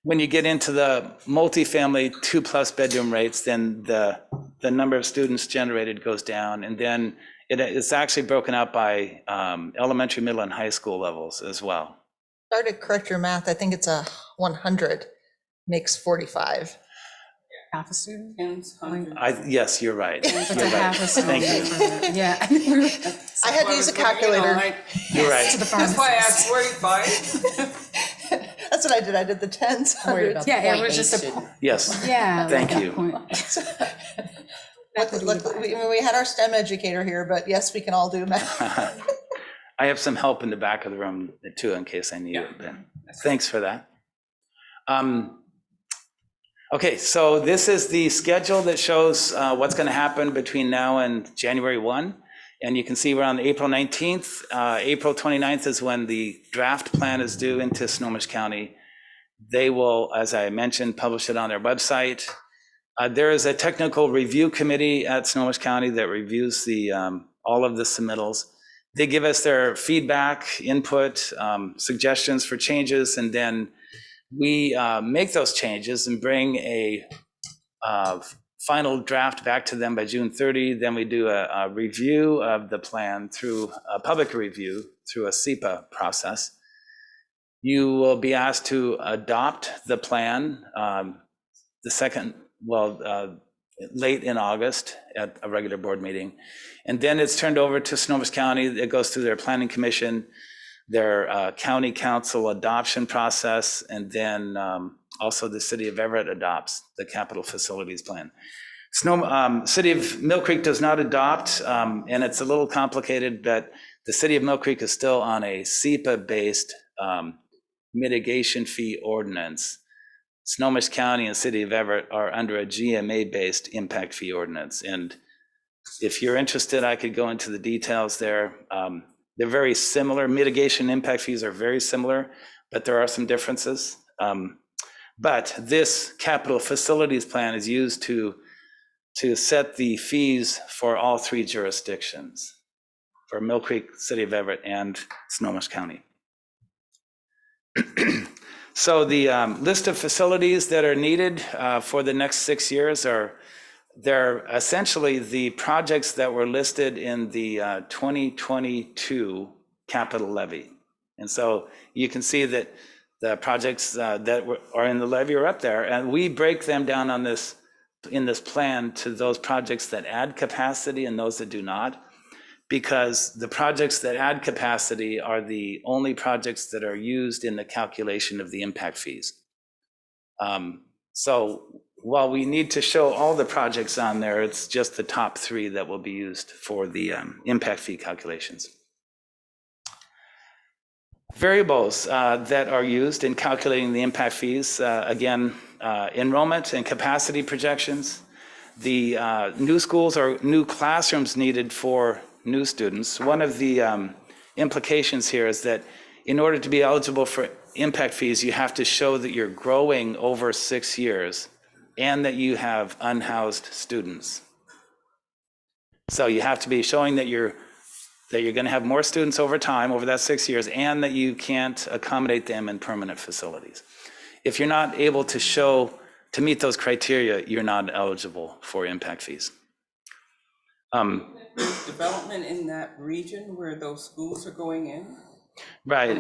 when you get into the multifamily 2+ bedroom rates, then the number of students generated goes down, and then it's actually broken out by elementary, middle, and high school levels as well.
Sorry to correct your math. I think it's 100 makes 45.
Half a student?
Yes, you're right. You're right.
Half a student.
Thank you.
Yeah.
I had to use a calculator.
You're right.
That's why I asked 45.
That's what I did. I did the tens, hundreds.
Yeah, it was just a,
Yes.
yeah.
Thank
like
you.
a point.
We had our STEM educator here, but yes, we can all do math.
I have some help in the back of the room too, in case I need it, Ben. Thanks for that. Okay, so this is the schedule that shows what's going to happen between now and January 1. And you can see we're on April 19th. April 29th is when the draft plan is due into Snohomish County. They will, as I mentioned, publish it on their website. There is a technical review committee at Snohomish County that reviews the all of the submittals. They give us their feedback, input, suggestions for changes, and then we make those changes and bring a final draft back to them by June 30. Then we do a review of the plan through a public review through a SEPA process. You will be asked to adopt the plan late in August at a regular board meeting. And then it's turned over to Snohomish County. It goes through their planning commission, their county council adoption process, and then also the city of Everett adopts the capital facilities plan. City of Mill Creek does not adopt, and it's a little complicated, but the city of Mill Creek is still on a SEPA-based mitigation fee ordinance. Snohomish County and City of Everett are under a GMA-based impact fee ordinance. And if you're interested, I could go into the details there. They're very similar. Mitigation impact fees are very similar, but there are some differences. But this capital facilities plan is used to set the fees for all three jurisdictions, for Mill Creek, City of Everett, and Snohomish County. So the list of facilities that are needed for the next 6 years they're essentially the projects that were listed in the 2022 capital levy. And so you can see that the projects that are in the levy are up there, and we break them down on this in this plan to those projects that add capacity and those that do not, because the projects that add capacity are the only projects that are used in the calculation of the impact fees. So while we need to show all the projects on there, it's just the top 3 that will be used for the impact fee calculations. Variables that are used in calculating the impact fees, again, enrollment and capacity projections, the new schools or new classrooms needed for new students. One of the implications here is that in order to be eligible for impact fees, you have to show that you're growing over 6 years and that you have unhoused students. So you have to be showing that you're going to have more students over time, over that 6 years, and that you can't accommodate them in permanent facilities. If you're not able to show, to meet those criteria, you're not eligible for impact fees.
Development in that region where those schools are going in?
Right,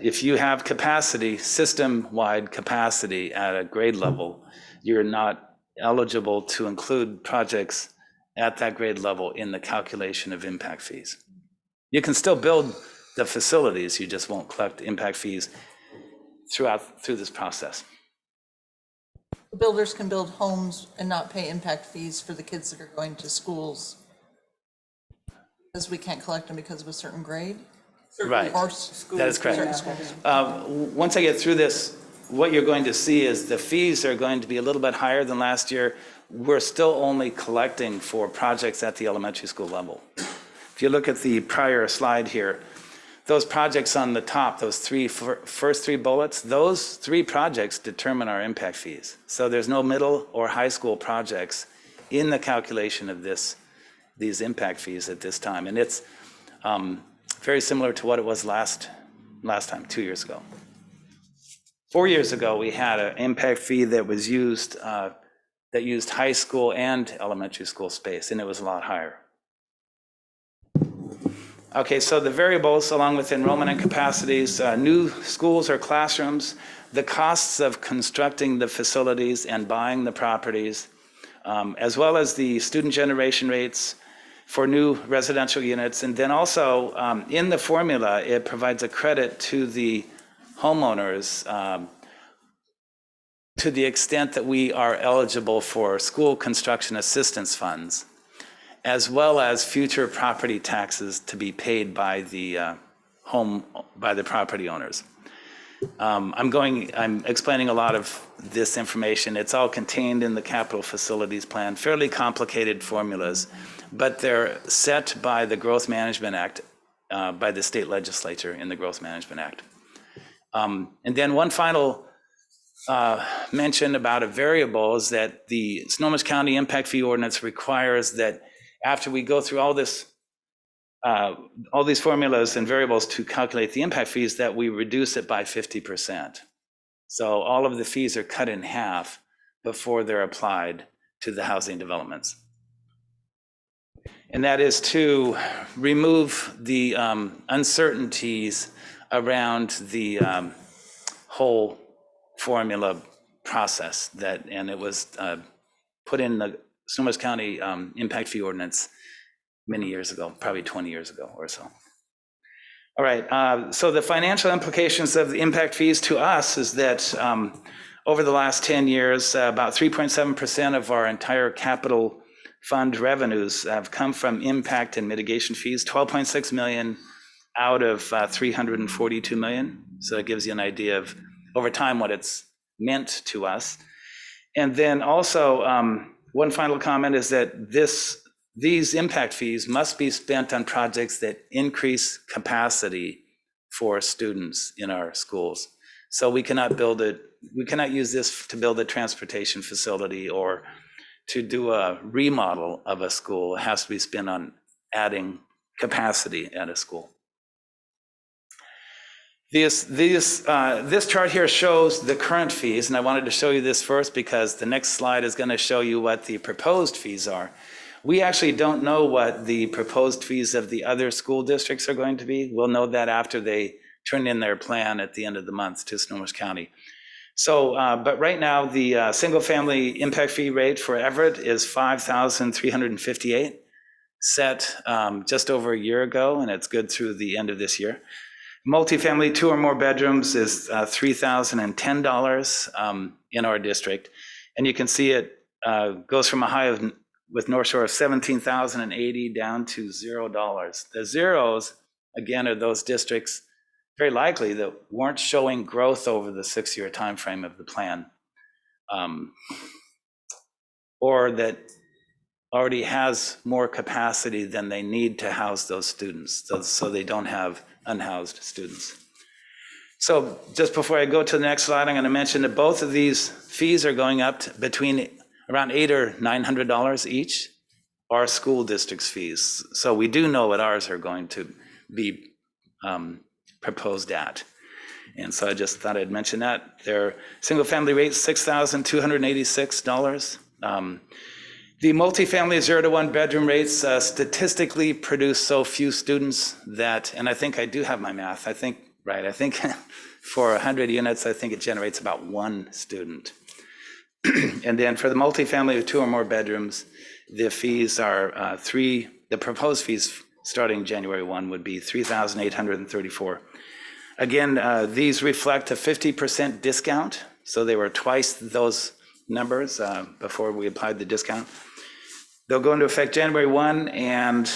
if you have capacity, system-wide capacity at a grade level, you're not eligible to include projects at that grade level in the calculation of impact fees. You can still build the facilities, you just won't collect impact fees through this process.
Builders can build homes and not pay impact fees for the kids that are going to schools because we can't collect them because of a certain grade?
Right,
Or
that is correct. Once I get through this, what you're going to see is the fees are going to be a little bit higher than last year. We're still only collecting for projects at the elementary school level. If you look at the prior slide here, those projects on the top, those first 3 bullets, those 3 projects determine our impact fees. So there's no middle or high school projects in the calculation of these impact fees at this time. And it's very similar to what it was last time, 2 years ago. 4 years ago, we had an impact fee that was used, that used high school and elementary school space, and it was a lot higher. Okay, so the variables, along with enrollment and capacities, new schools or classrooms, the costs of constructing the facilities and buying the properties, as well as the student generation rates for new residential units. And then also in the formula, it provides a credit to the homeowners to the extent that we are eligible for school construction assistance funds, as well as future property taxes to be paid by the property owners. I'm explaining a lot of this information. It's all contained in the capital facilities plan, fairly complicated formulas, but they're set by the Growth Management Act, by the state legislature in the Growth Management Act. And then one final mention about a variable is that the Snohomish County Impact Fee Ordinance requires that after we go through all these formulas and variables to calculate the impact fees, that we reduce it by 50%. So all of the fees are cut in half before they're applied to the housing developments. And that is to remove the uncertainties around the whole formula process and it was put in the Snohomish County Impact Fee Ordinance many years ago, probably 20 years ago or so. All right, so the financial implications of the impact fees to us is that over the last 10 years, about 3.7% of our entire capital fund revenues have come from impact and mitigation fees, 12.6 million out of 342 million. So it gives you an idea of over time what it's meant to us. And then also, one final comment is that these impact fees must be spent on projects that increase capacity for students in our schools. So we cannot use this to build a transportation facility or to do a remodel of a school. It has to be spent on adding capacity at a school. This chart here shows the current fees, and I wanted to show you this first because the next slide is going to show you what the proposed fees are. We actually don't know what the proposed fees of the other school districts are going to be. We'll know that after they turn in their plan at the end of the month to Snohomish County. So, but right now, the single-family impact fee rate for Everett is $5,358, set just over a year ago, and it's good through the end of this year. Multifamily 2 or more bedrooms is $3,010 in our district. And you can see it goes from a high of, with North Shore, of $17,080 down to $0. The zeros, again, are those districts very likely that weren't showing growth over the 6-year timeframe of the plan, or that already has more capacity than they need to house those students, so they don't have unhoused students. So just before I go to the next slide, I'm going to mention that both of these fees are going up to between around $800 or $900 each, our school district's fees. So we do know what ours are going to be proposed at. And so I just thought I'd mention that. Their single family rate is $6,286. The multifamily 0 to 1 bedroom rates statistically produce so few students that, and I think I do have my math, I think for 100 units, I think it generates about 1 student. And then for the multifamily with 2 or more bedrooms, the fees are the proposed fees starting January 1 would be $3,834. Again, these reflect a 50% discount. So they were twice those numbers before we applied the discount. They'll go into effect January 1, and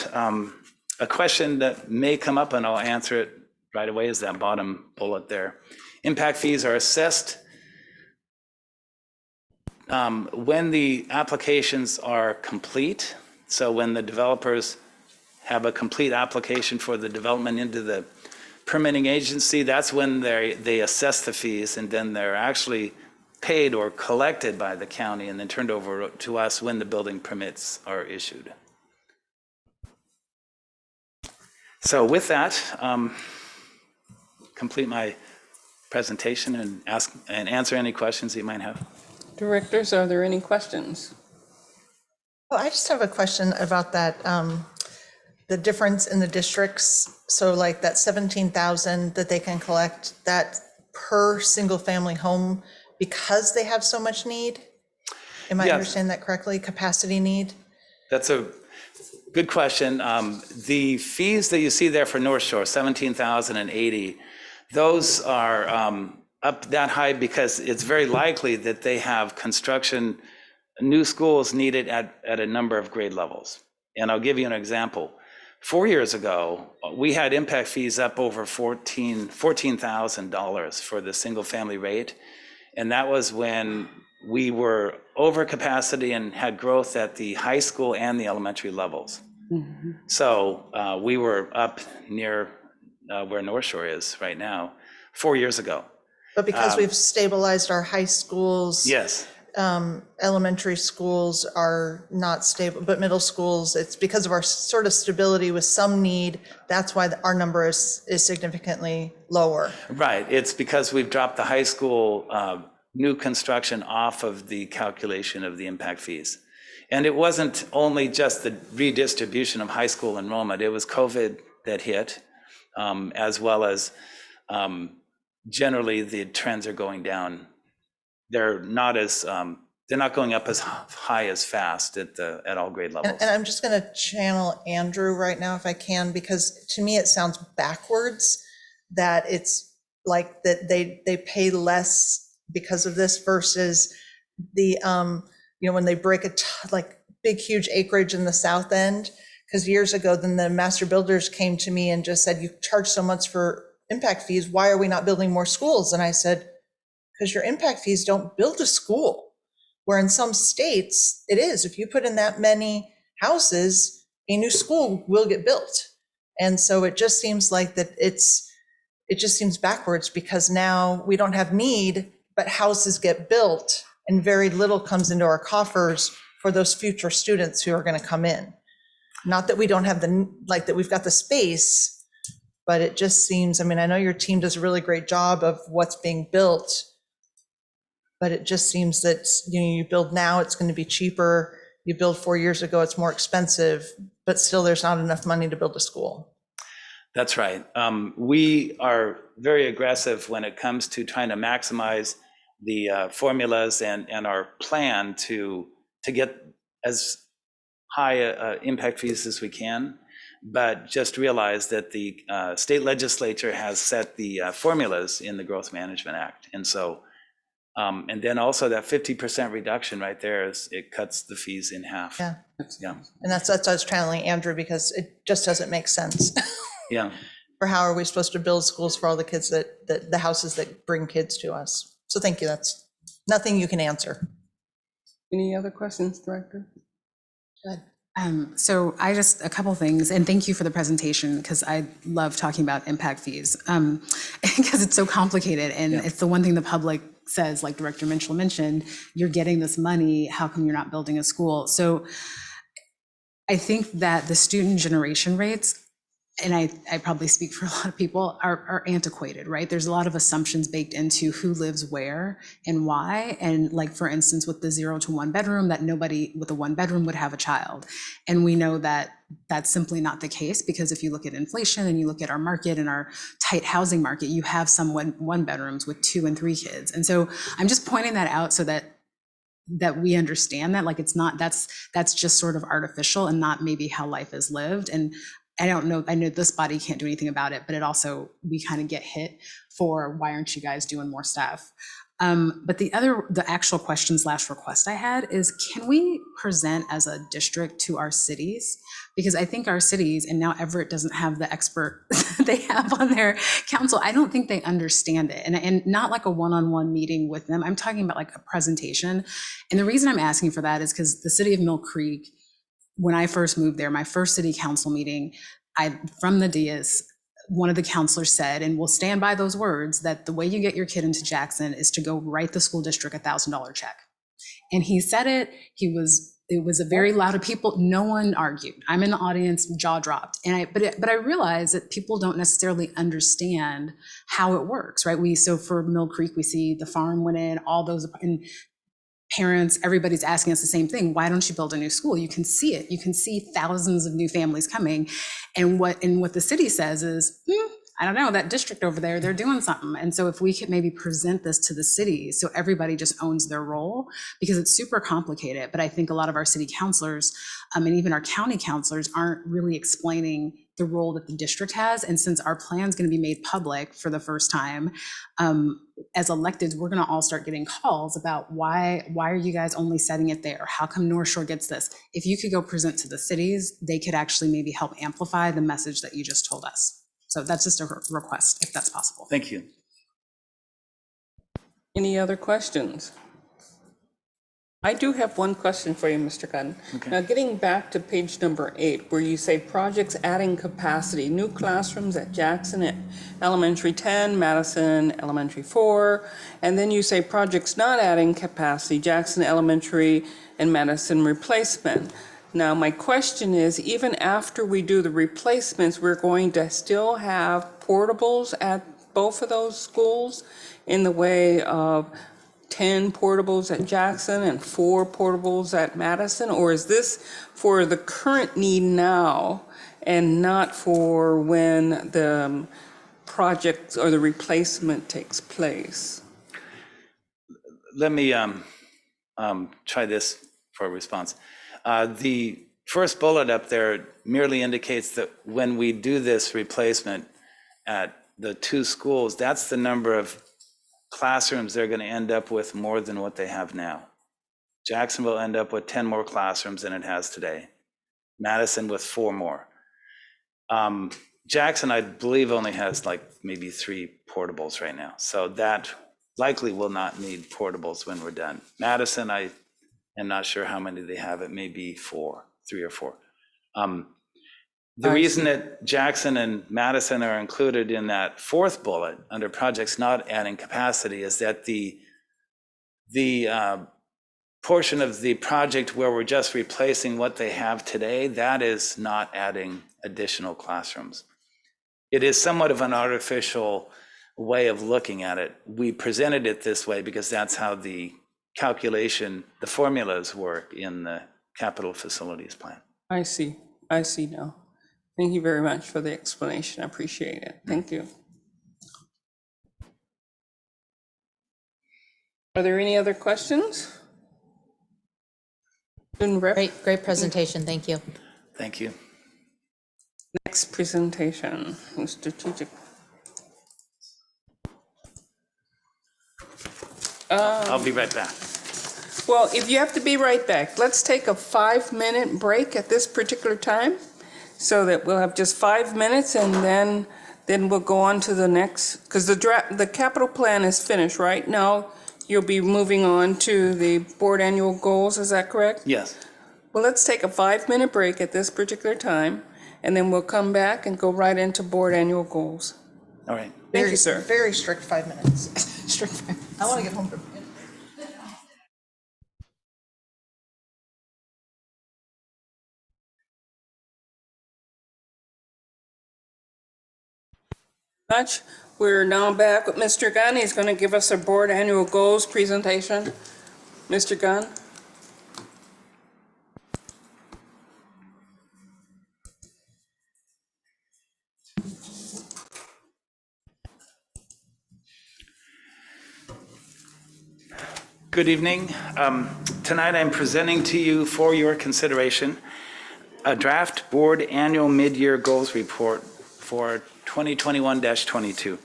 a question that may come up, and I'll answer it right away, is that bottom bullet there. Impact fees are assessed when the applications are complete. So when the developers have a complete application for the development into the permitting agency, that's when they assess the fees, and then they're actually paid or collected by the county and then turned over to us when the building permits are issued. So with that, complete my presentation and answer any questions that you might have.
Directors, are there any questions?
Well, I just have a question about that, the difference in the districts. So like that 17,000 that they can collect, that per single family home, because they have so much need? Am I understanding that correctly? Capacity need?
That's a good question. The fees that you see there for North Shore, $17,080, those are up that high because it's very likely that they have construction, new schools needed at a number of grade levels. And I'll give you an example. 4 years ago, we had impact fees up over $14,000 for the single family rate. And that was when we were over capacity and had growth at the high school and the elementary levels. Mm-hmm. So we were up near where North Shore is right now 4 years ago.
But because we've stabilized our high schools.
Yes.
Elementary schools are not stable, but middle schools, it's because of our sort of stability with some need. That's why our number is significantly lower.
Right. It's because we've dropped the high school new construction off of the calculation of the impact fees. And it wasn't only just the redistribution of high school enrollment. It was COVID that hit, as well as generally the trends are going down. They're not going up as high as fast at all grade levels.
And I'm just going to channel Andrew right now if I can, because to me it sounds backwards that it's like that they pay less because of this versus the when they break like big, huge acreage in the south end. Because years ago, then the master builders came to me and just said, you charge so much for impact fees. Why are we not building more schools? And I said, because your impact fees don't build a school. Where in some states it is. If you put in that many houses, a new school will get built. And so it just seems like that it just seems backwards, because now we don't have need, but houses get built and very little comes into our coffers for those future students who are going to come in. Not that we don't have that we've got the space, but it just seems, I mean, I know your team does a really great job of what's being built, but it just seems that, you build now, it's going to be cheaper. You build 4 years ago, it's more expensive, but still there's not enough money to build a school.
That's right. We are very aggressive when it comes to trying to maximize the formulas and our plan to get as high impact fees as we can, but just realize that the state legislature has set the formulas in the Growth Management Act. And so, and then also that 50% reduction right there it cuts the fees in half.
Yeah.
Yeah.
And that's I was channeling Andrew, because it just doesn't make sense.
Yeah.
For how are we supposed to build schools for all the kids that the houses that bring kids to us? So thank you. That's nothing you can answer.
Any other questions, Director?
Good.
So I just, a couple things, and thank you for the presentation, because I love talking about impact fees, because it's so complicated, and it's the one thing the public says, like Director Mitchell mentioned, you're getting this money, how come you're not building a school? So I think that the student generation rates, and I probably speak for a lot of people, are antiquated, right? There's a lot of assumptions baked into who lives where and why. And like, for instance, with the 0 to 1 bedroom, that nobody with a 1 bedroom would have a child. And we know that that's simply not the case, because if you look at inflation and you look at our market and our tight housing market, you have some 1 bedrooms with 2 and 3 kids. And so I'm just pointing that out so that we understand that, like, it's not, that's just sort of artificial and not maybe how life is lived. And I don't know, I know this body can't do anything about it, but it also, we kind of get hit for, why aren't you guys doing more stuff? But the actual question / request I had is, can we present as a district to our cities? Because I think our cities, and now Everett doesn't have the expert they have on their council, I don't think they understand it. And not like a one-on-one meeting with them. I'm talking about like a presentation. And the reason I'm asking for that is because the city of Mill Creek, when I first moved there, my first city council meeting, from the dais, one of the counselors said, and we'll stand by those words, that the way you get your kid into Jackson is to go write the school district $1,000 check. And he said it, it was a very loud of people, no one argued. I'm in the audience, jaw dropped. But I realized that people don't necessarily understand how it works, right? So for Mill Creek, we see the farm went in, all those, and parents, everybody's asking us the same thing. Why don't you build a new school? You can see it. You can see thousands of new families coming. And what the city says is, I don't know, that district over there, they're doing something. And so if we could maybe present this to the city, so everybody just owns their role, because it's super complicated. But I think a lot of our city councilors, and even our county councilors, aren't really explaining the role that the district has. And since our plan is going to be made public for the first time, as electeds, we're going to all start getting calls about why are you guys only setting it there? How come North Shore gets this? If you could go present to the cities, they could actually maybe help amplify the message that you just told us. So that's just a request, if that's possible.
Thank you.
Any other questions? I do have one question for you, Mr. Gunn.
Okay.
Now, getting back to page number 8, where you say projects adding capacity, new classrooms at Jackson Elementary 10, Madison Elementary 4, and then you say projects not adding capacity, Jackson Elementary and Madison replacement. Now, my question is, even after we do the replacements, we're going to still have portables at both of those schools in the way of 10 portables at Jackson and 4 portables at Madison? Or is this for the current need now and not for when the project or the replacement takes place?
Let me try this for a response. The first bullet up there merely indicates that when we do this replacement at the 2 schools, that's the number of classrooms they're going to end up with more than what they have now. Jackson will end up with 10 more classrooms than it has today. Madison with 4 more. Jackson, I believe, only has like maybe 3 portables right now. So that likely will not need portables when we're done. Madison, I am not sure how many they have. It may be 4, 3 or 4. The reason that Jackson and Madison are included in that 4th bullet under projects not adding capacity is that the portion of the project where we're just replacing what they have today, that is not adding additional classrooms. It is somewhat of an artificial way of looking at it. We presented it this way because that's how the calculation, the formulas work in the capital facilities plan.
I see now. Thank you very much for the explanation. I appreciate it. Thank you. Are there any other questions?
Great presentation, thank you.
Thank you.
Next presentation, strategic.
I'll be right back.
Well, if you have to be right back, let's take a 5-minute break at this particular time so that we'll have just 5 minutes and then we'll go on to the next, because the capital plan is finished, right? Now you'll be moving on to the board annual goals, is that correct?
Yes.
Well, let's take a 5-minute break at this particular time and then we'll come back and go right into board annual goals.
All right.
Thank you, sir.
Very strict 5 minutes. Strict 5 minutes. I want to get home to.
Much. We're now back with Mr. Gunn. He's going to give us a board annual goals presentation. Mr. Gunn.
Good evening. Tonight I'm presenting to you for your consideration a draft board annual mid-year goals report for 2021-22.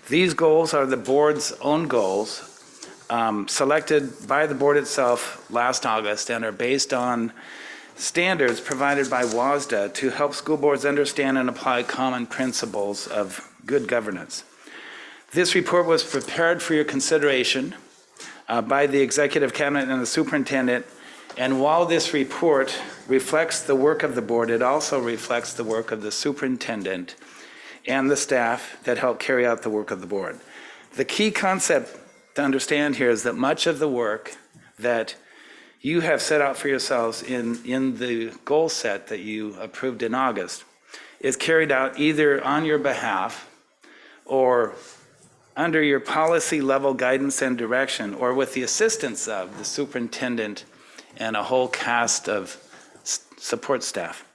These goals are the board's own goals selected by the board itself last August and are based on standards provided by WASDA to help school boards understand and apply common principles of good governance. This report was prepared for your consideration by the executive cabinet and the superintendent, and while this report reflects the work of the board, it also reflects the work of the superintendent and the staff that help carry out the work of the board. The key concept to understand here is that much of the work that you have set out for yourselves in the goal set that you approved in August is carried out either on your behalf or under your policy level guidance and direction, or with the assistance of the superintendent and a whole cast of support staff.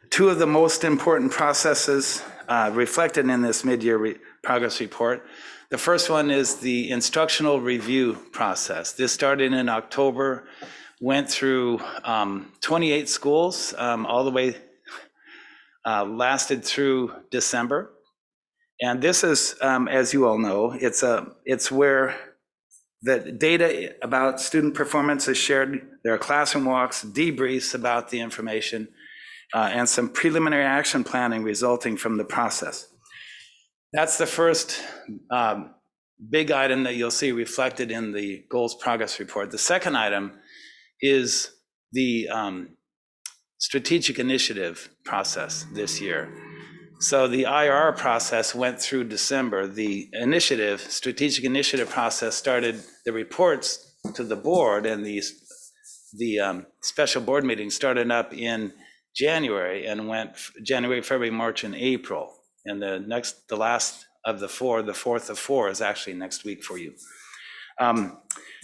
Two of the most important processes reflected in this mid-year progress report. The first one is the instructional review process. This started in October, went through 28 schools, all the way lasted through December. And this is, as you all know, it's where the data about student performance is shared. There are classroom walks, debriefs about the information, and some preliminary action planning resulting from the process. That's the first big item that you'll see reflected in the goals progress report. The second item is the strategic initiative process this year. So the IR process went through December. The strategic initiative process started the reports to the board, and the special board meeting started up in January and went January, February, March, and April. And the last of the 4, the 4th of 4 is actually next week for you.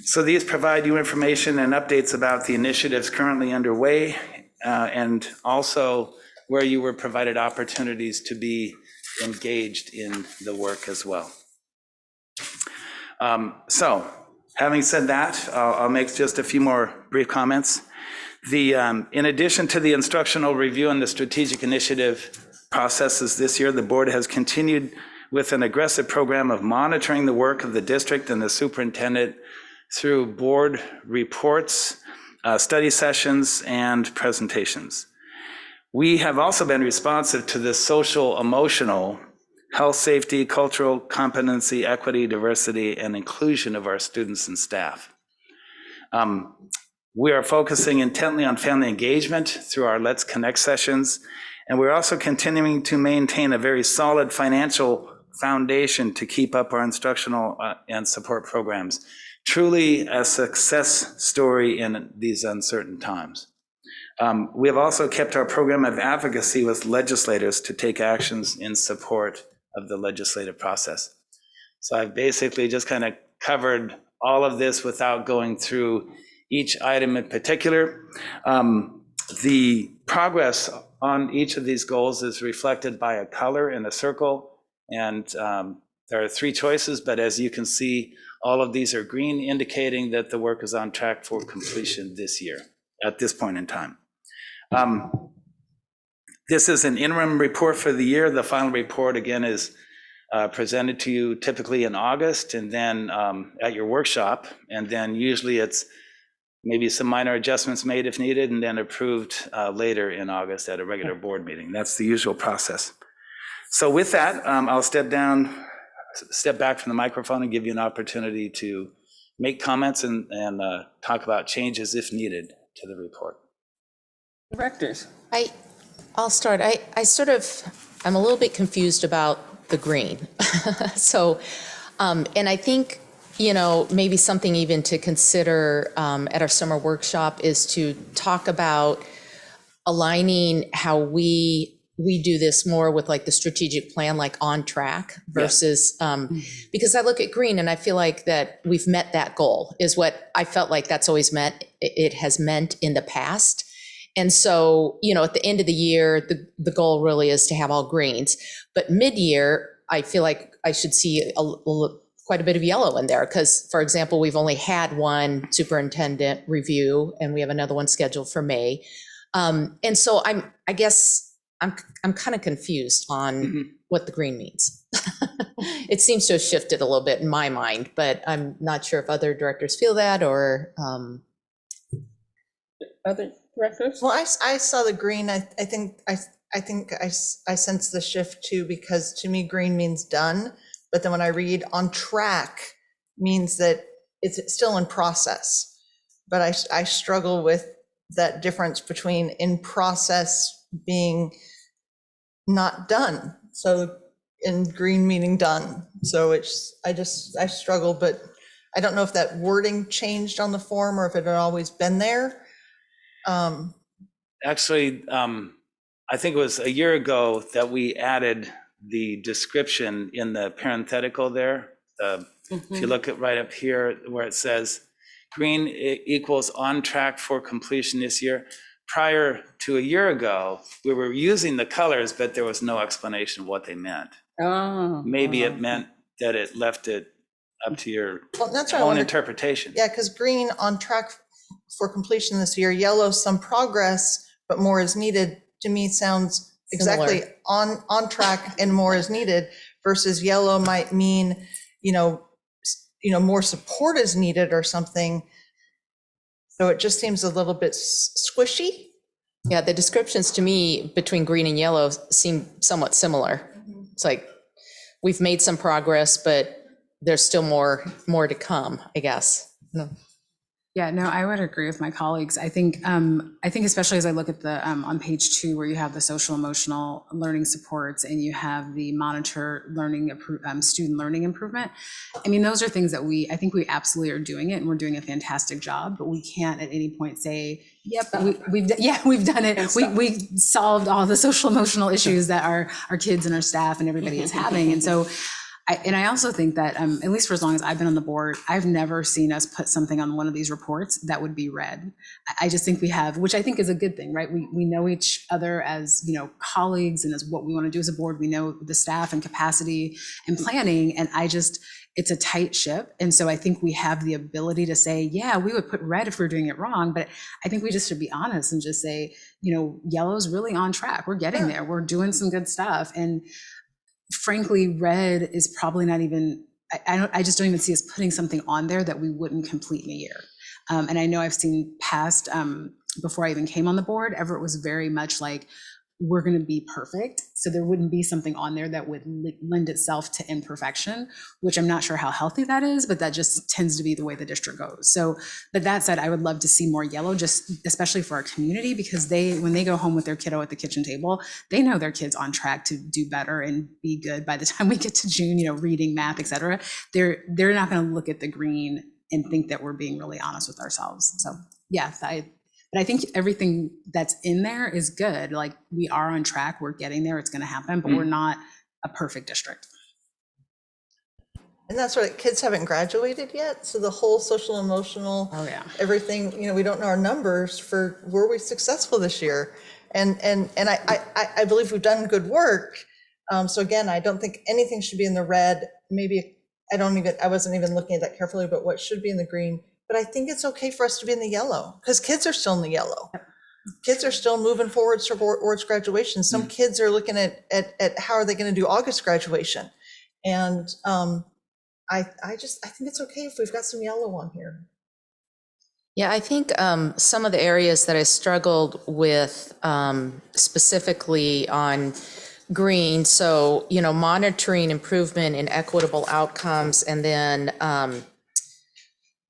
So these provide you information and updates about the initiatives currently underway, and also where you were provided opportunities to be engaged in the work as well. So having said that, I'll make just a few more brief comments. In addition to the instructional review and the strategic initiative processes this year, the board has continued with an aggressive program of monitoring the work of the district and the superintendent through board reports, study sessions, and presentations. We have also been responsive to the social, emotional, health, safety, cultural competency, equity, diversity, and inclusion of our students and staff. We are focusing intently on family engagement through our Let's Connect sessions, and we're also continuing to maintain a very solid financial foundation to keep up our instructional and support programs. Truly a success story in these uncertain times. We have also kept our program of advocacy with legislators to take actions in support of the legislative process. So I've basically just kind of covered all of this without going through each item in particular. The progress on each of these goals is reflected by a color in a circle, and there are 3 choices, but as you can see, all of these are green, indicating that the work is on track for completion this year, at this point in time. This is an interim report for the year. The final report, again, is presented to you typically in August, and then at your workshop, and then usually it's maybe some minor adjustments made if needed, and then approved later in August at a regular board meeting. That's the usual process. So with that, I'll step back from the microphone and give you an opportunity to make comments and talk about changes if needed to the report.
Directors.
I'll start. I'm a little bit confused about the green. So, and I think, maybe something even to consider at our summer workshop is to talk about aligning how we do this more with like the strategic plan, like on track versus, because I look at green and I feel like that we've met that goal is what I felt like that's always meant. It has meant in the past. And so, at the end of the year, the goal really is to have all greens. But mid-year, I feel like I should see quite a bit of yellow in there because, for example, we've only had one superintendent review and we have another one scheduled for May. And so I guess I'm kind of confused on what the green means. It seems to have shifted a little bit in my mind, but I'm not sure if other directors feel that or.
Other directors?
Well, I saw the green. I think I sense the shift too, because to me, green means done. But then when I read on track means that it's still in process. But I struggle with that difference between in process being not done. So in green meaning done. So I struggle, but I don't know if that wording changed on the form or if it had always been there.
Actually, I think it was a year ago that we added the description in the parenthetical there. If you look at right up here where it says green equals on track for completion this year. Prior to a year ago, we were using the colors, but there was no explanation of what they meant. Maybe it meant that it left it up to your own interpretation.
Yeah, because green on track for completion this year, yellow some progress, but more is needed, to me sounds exactly on track and more is needed, versus yellow might mean, more support is needed or something. So it just seems a little bit squishy.
Yeah, the descriptions to me between green and yellow seem somewhat similar. It's like we've made some progress, but there's still more to come, I guess. No.
Yeah, no, I would agree with my colleagues. I think especially as I look at the on page 2 where you have the social emotional learning supports and you have the monitor student learning improvement. I mean, those are things that I think we absolutely are doing it and we're doing a fantastic job, but we can't at any point say, yep, we've done it. We solved all the social emotional issues that our kids and our staff and everybody is having. And so I also think that, at least for as long as I've been on the board, I've never seen us put something on one of these reports that would be read. I just think we have, which I think is a good thing, right? We know each other as, colleagues and as what we want to do as a board. We know the staff and capacity and planning, and it's a tight ship. And so I think we have the ability to say, yeah, we would put red if we're doing it wrong, but I think we just should be honest and just say, yellow's really on track. We're getting there. We're doing some good stuff. And frankly, red is probably not even I just don't even see us putting something on there that we wouldn't complete in a year. And I know I've seen past, before I even came on the board, Everett was very much like, we're going to be perfect. So there wouldn't be something on there that would lend itself to imperfection, which I'm not sure how healthy that is, but that just tends to be the way the district goes. So, but that said, I would love to see more yellow, just especially for our community, because when they go home with their kiddo at the kitchen table, they know their kid's on track to do better and be good by the time we get to June, reading, math, et cetera. They're not going to look at the green and think that we're being really honest with ourselves. So yeah, but I think everything that's in there is good. Like, we are on track, we're getting there, it's going to happen, but we're not a perfect district.
And that's right, kids haven't graduated yet, so the whole social, emotional, everything, we don't know our numbers for were we successful this year. And I believe we've done good work. So again, I don't think anything should be in the red. Maybe I wasn't even looking at that carefully, but what should be in the green. But I think it's okay for us to be in the yellow, because kids are still in the yellow. Kids are still moving forward towards graduation. Some kids are looking at how are they going to do August graduation. And I think it's okay if we've got some yellow on here.
Yeah, I think some of the areas that I struggled with specifically on green, so, monitoring improvement in equitable outcomes, and then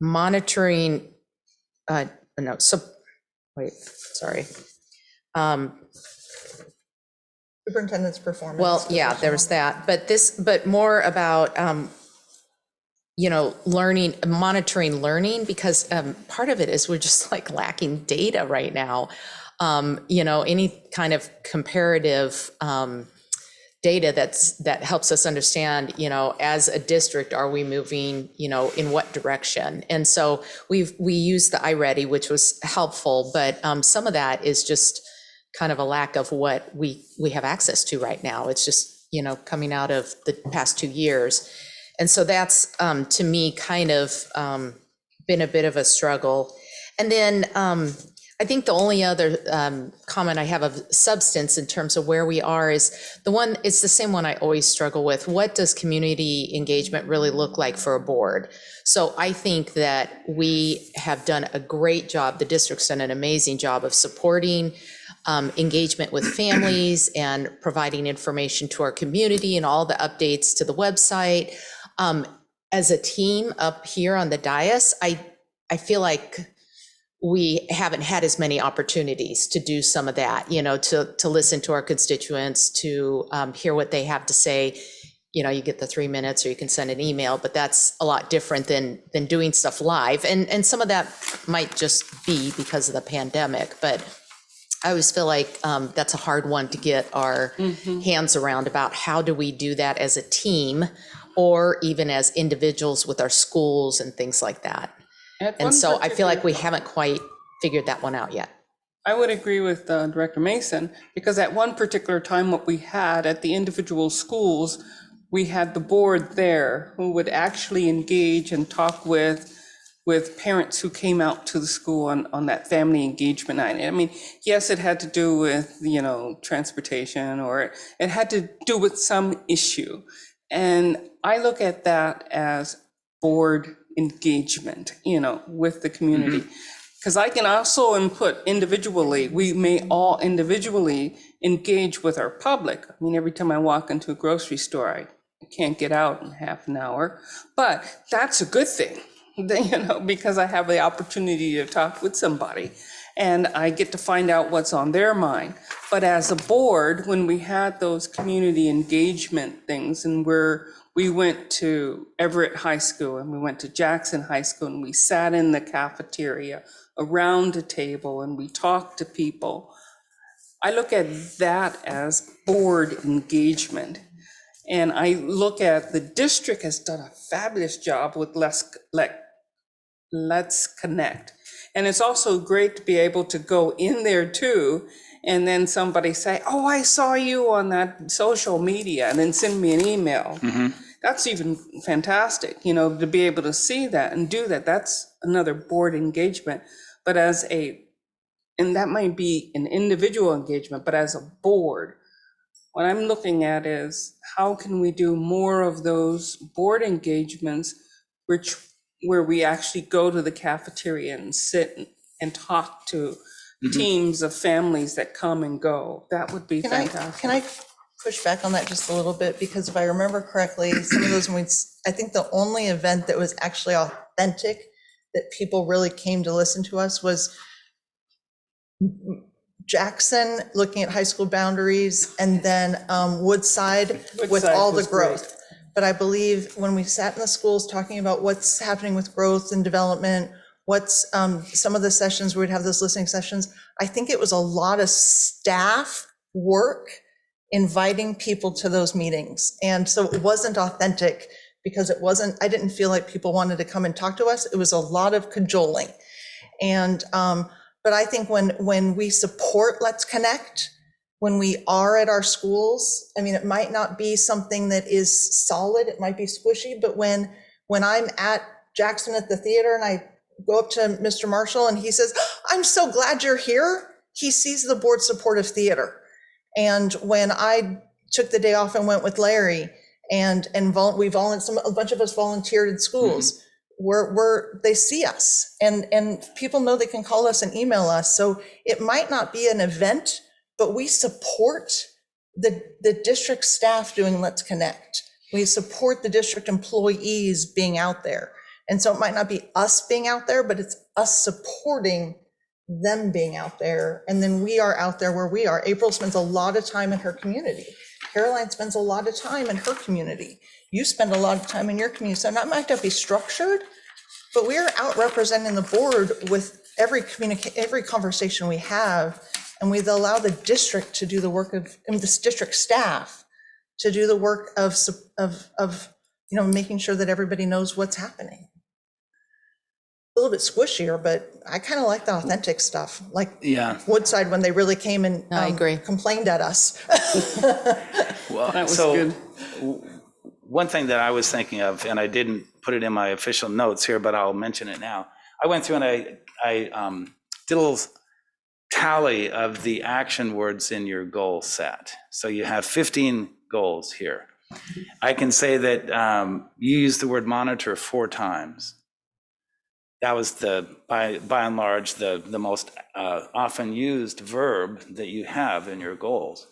monitoring,
Superintendent's performance.
Well, yeah, there's that, but more about, monitoring learning, because part of it is we're just like lacking data right now. Any kind of comparative data that helps us understand, as a district, are we moving, in what direction? And so we used the iReady, which was helpful, but some of that is just kind of a lack of what we have access to right now. It's just, coming out of the past 2 years. And so that's, to me, kind of been a bit of a struggle. And then I think the only other comment I have of substance in terms of where we are is it's the same one I always struggle with. What does community engagement really look like for a board? So I think that we have done a great job. The district's done an amazing job of supporting engagement with families and providing information to our community and all the updates to the website. As a team up here on the dais, I feel like we haven't had as many opportunities to do some of that, to listen to our constituents, to hear what they have to say. You get the 3 minutes, or you can send an email, but that's a lot different than doing stuff live. And some of that might just be because of the pandemic, but I always feel like that's a hard one to get our hands around, about how do we do that as a team, or even as individuals with our schools and things like that. And so I feel like we haven't quite figured that one out yet.
I would agree with Director Mason, because at one particular time, what we had at the individual schools, we had the board there who would actually engage and talk with parents who came out to the school on that family engagement night. I mean, yes, it had to do with, transportation, or it had to do with some issue. And I look at that as board engagement, with the community. Because I can also input individually. We may all individually engage with our public. I mean, every time I walk into a grocery store, I can't get out in half an hour, but that's a good thing, because I have the opportunity to talk with somebody and I get to find out what's on their mind. But as a board, when we had those community engagement things, and we went to Everett High School and we went to Jackson High School, and we sat in the cafeteria around a table and we talked to people, I look at that as board engagement. And I look at the district has done a fabulous job with Let's Connect. And it's also great to be able to go in there too, and then somebody say, oh, I saw you on that social media, and then send me an email. That's even fantastic, to be able to see that and do that. That's another board engagement. But and that might be an individual engagement, but as a board, what I'm looking at is how can we do more of those board engagements where we actually go to the cafeteria and sit and talk to teams of families that come and go. That would be fantastic.
Can I push back on that just a little bit? Because if I remember correctly, some of those, I think the only event that was actually authentic, that people really came to listen to us, was Jackson looking at high school boundaries, and then Woodside with all the
was
growth. But I believe when we sat in the schools talking about what's happening with growth and development, what's some of the sessions, we'd have those listening sessions, I think it was a lot of staff work inviting people to those meetings. And so it wasn't authentic because I didn't feel like people wanted to come and talk to us. It was a lot of cajoling. And, but I think when we support Let's Connect, when we are at our schools, I mean, it might not be something that is solid, it might be squishy, but when I'm at Jackson at the theater and I go up to Mr. Marshall and he says, "I'm so glad you're here," he sees the board supportive theater. And when I took the day off and went with Larry and a bunch of us volunteered in schools, they see us and people know they can call us and email us. So it might not be an event, but we support the district staff doing Let's Connect. We support the district employees being out there. And so it might not be us being out there, but it's us supporting them being out there. And then we are out there where we are. April spends a lot of time in her community. Caroline spends a lot of time in her community. You spend a lot of time in your community. So that might not be structured, but we're out representing the board with every conversation we have. And we allow the district to do the work of this district staff to do the work of making sure that everybody knows what's happening. A little bit squishier, but I kind of like the authentic stuff, like Woodside when they really came and
I agree.
complained at us.
Well,
That was
so
good.
one thing that I was thinking of, and I didn't put it in my official notes here, but I'll mention it now. I went through and I did a little tally of the action words in your goal set. So you have 15 goals here. I can say that you used the word monitor 4 times. That was by and large the most often used verb that you have in your goals.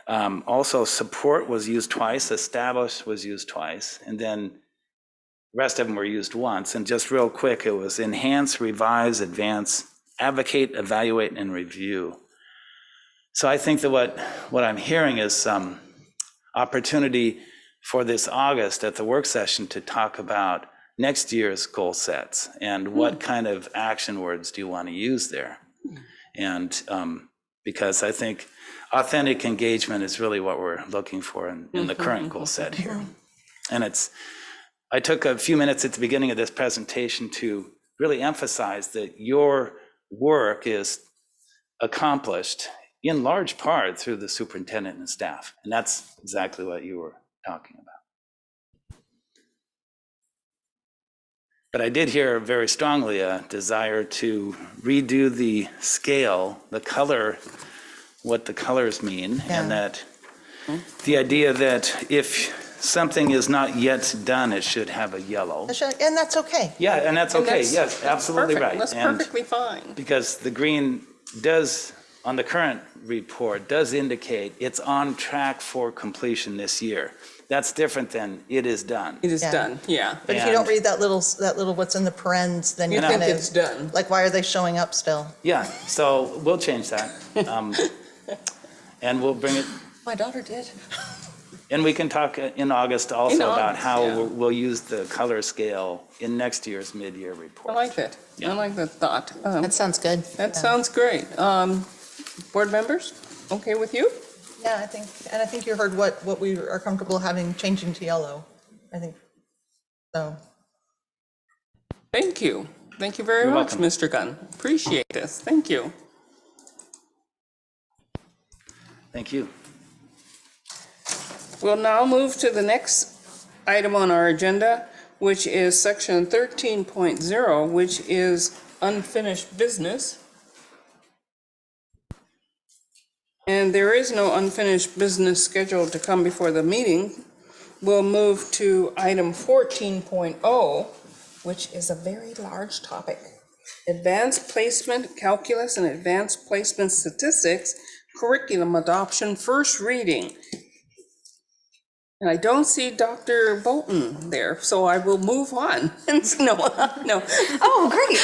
Also, support was used twice, establish was used twice, and then the rest of them were used once. And just real quick, it was enhance, revise, advance, advocate, evaluate, and review. So I think that what I'm hearing is some opportunity for this August at the work session to talk about next year's goal sets and what kind of action words do you want to use there. And because I think authentic engagement is really what we're looking for in the current goal set here. And I took a few minutes at the beginning of this presentation to really emphasize that your work is accomplished in large part through the superintendent and staff. And that's exactly what you were talking about. But I did hear very strongly a desire to redo the scale, the color, what the colors mean, and that the idea that if something is not yet done, it should have a yellow.
And that's okay.
Yeah, and that's okay. Yes, absolutely
perfect.
right.
That's
And
perfectly fine.
because the green does, on the current report, does indicate it's on track for completion this year. That's different than it is done.
It is done, yeah.
But if you don't read that little what's in the parens, then
You
you're
think
kind
it's done.
like, why are they showing up still?
Yeah, so we'll change that. And we'll bring it,
My daughter did.
and we can talk in August also about
August,
how
yeah.
we'll use the color scale in next year's mid-year report.
I like that. I like that thought.
That sounds good.
That sounds great. Board members, okay with you?
Yeah, I think you heard what we are comfortable having changing to yellow. I think so.
Thank you. Thank you very
You're
much,
welcome.
Mr. Gunn. Appreciate this. Thank you.
Thank you.
We'll now move to the next item on our agenda, which is section 13.0, which is unfinished business. And there is no unfinished business scheduled to come before the meeting. We'll move to item 14.0, which is a very large topic. Advanced placement calculus and advanced placement statistics, curriculum adoption, first reading. And I don't see Dr. Bolton there, so I will move on. No.
Oh, great.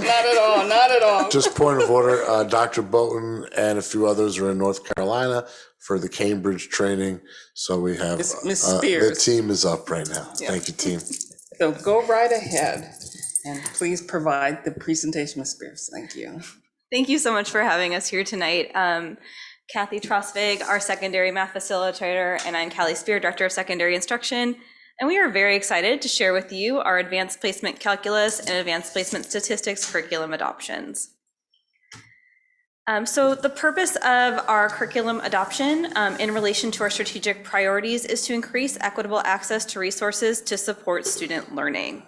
Not at all, not at all.
Just point of order, Dr. Bolton and a few others are in North Carolina for the Cambridge training. So we have,
Miss
the
Spears.
team is up right now.
Yeah.
Thank you, team.
So go right ahead and please provide the presentation, Ms. Spears. Thank you.
Thank you so much for having us here tonight. Kathy Trosvig, our secondary math facilitator, and I'm Callie Spear, Director of Secondary Instruction. And we are very excited to share with you our advanced placement calculus and advanced placement statistics curriculum adoptions. So the purpose of our curriculum adoption in relation to our strategic priorities is to increase equitable access to resources to support student learning.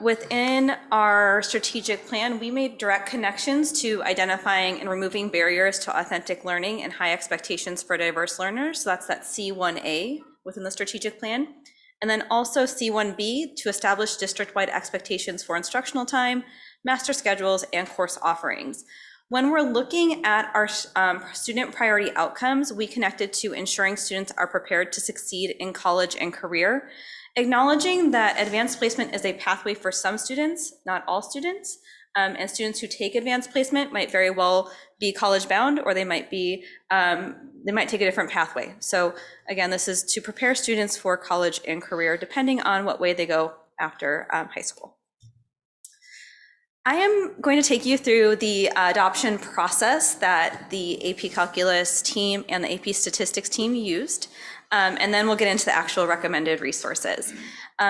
Within our strategic plan, we made direct connections to identifying and removing barriers to authentic learning and high expectations for diverse learners. So that's that C1A within the strategic plan. And then also C1B to establish district-wide expectations for instructional time, master schedules, and course offerings. When we're looking at our student priority outcomes, we connected to ensuring students are prepared to succeed in college and career, acknowledging that advanced placement is a pathway for some students, not all students, and students who take advanced placement might very well be college bound, or they might take a different pathway. So again, this is to prepare students for college and career, depending on what way they go after high school. I am going to take you through the adoption process that the AP Calculus team and the AP Statistics team used. And then we'll get into the actual recommended resources.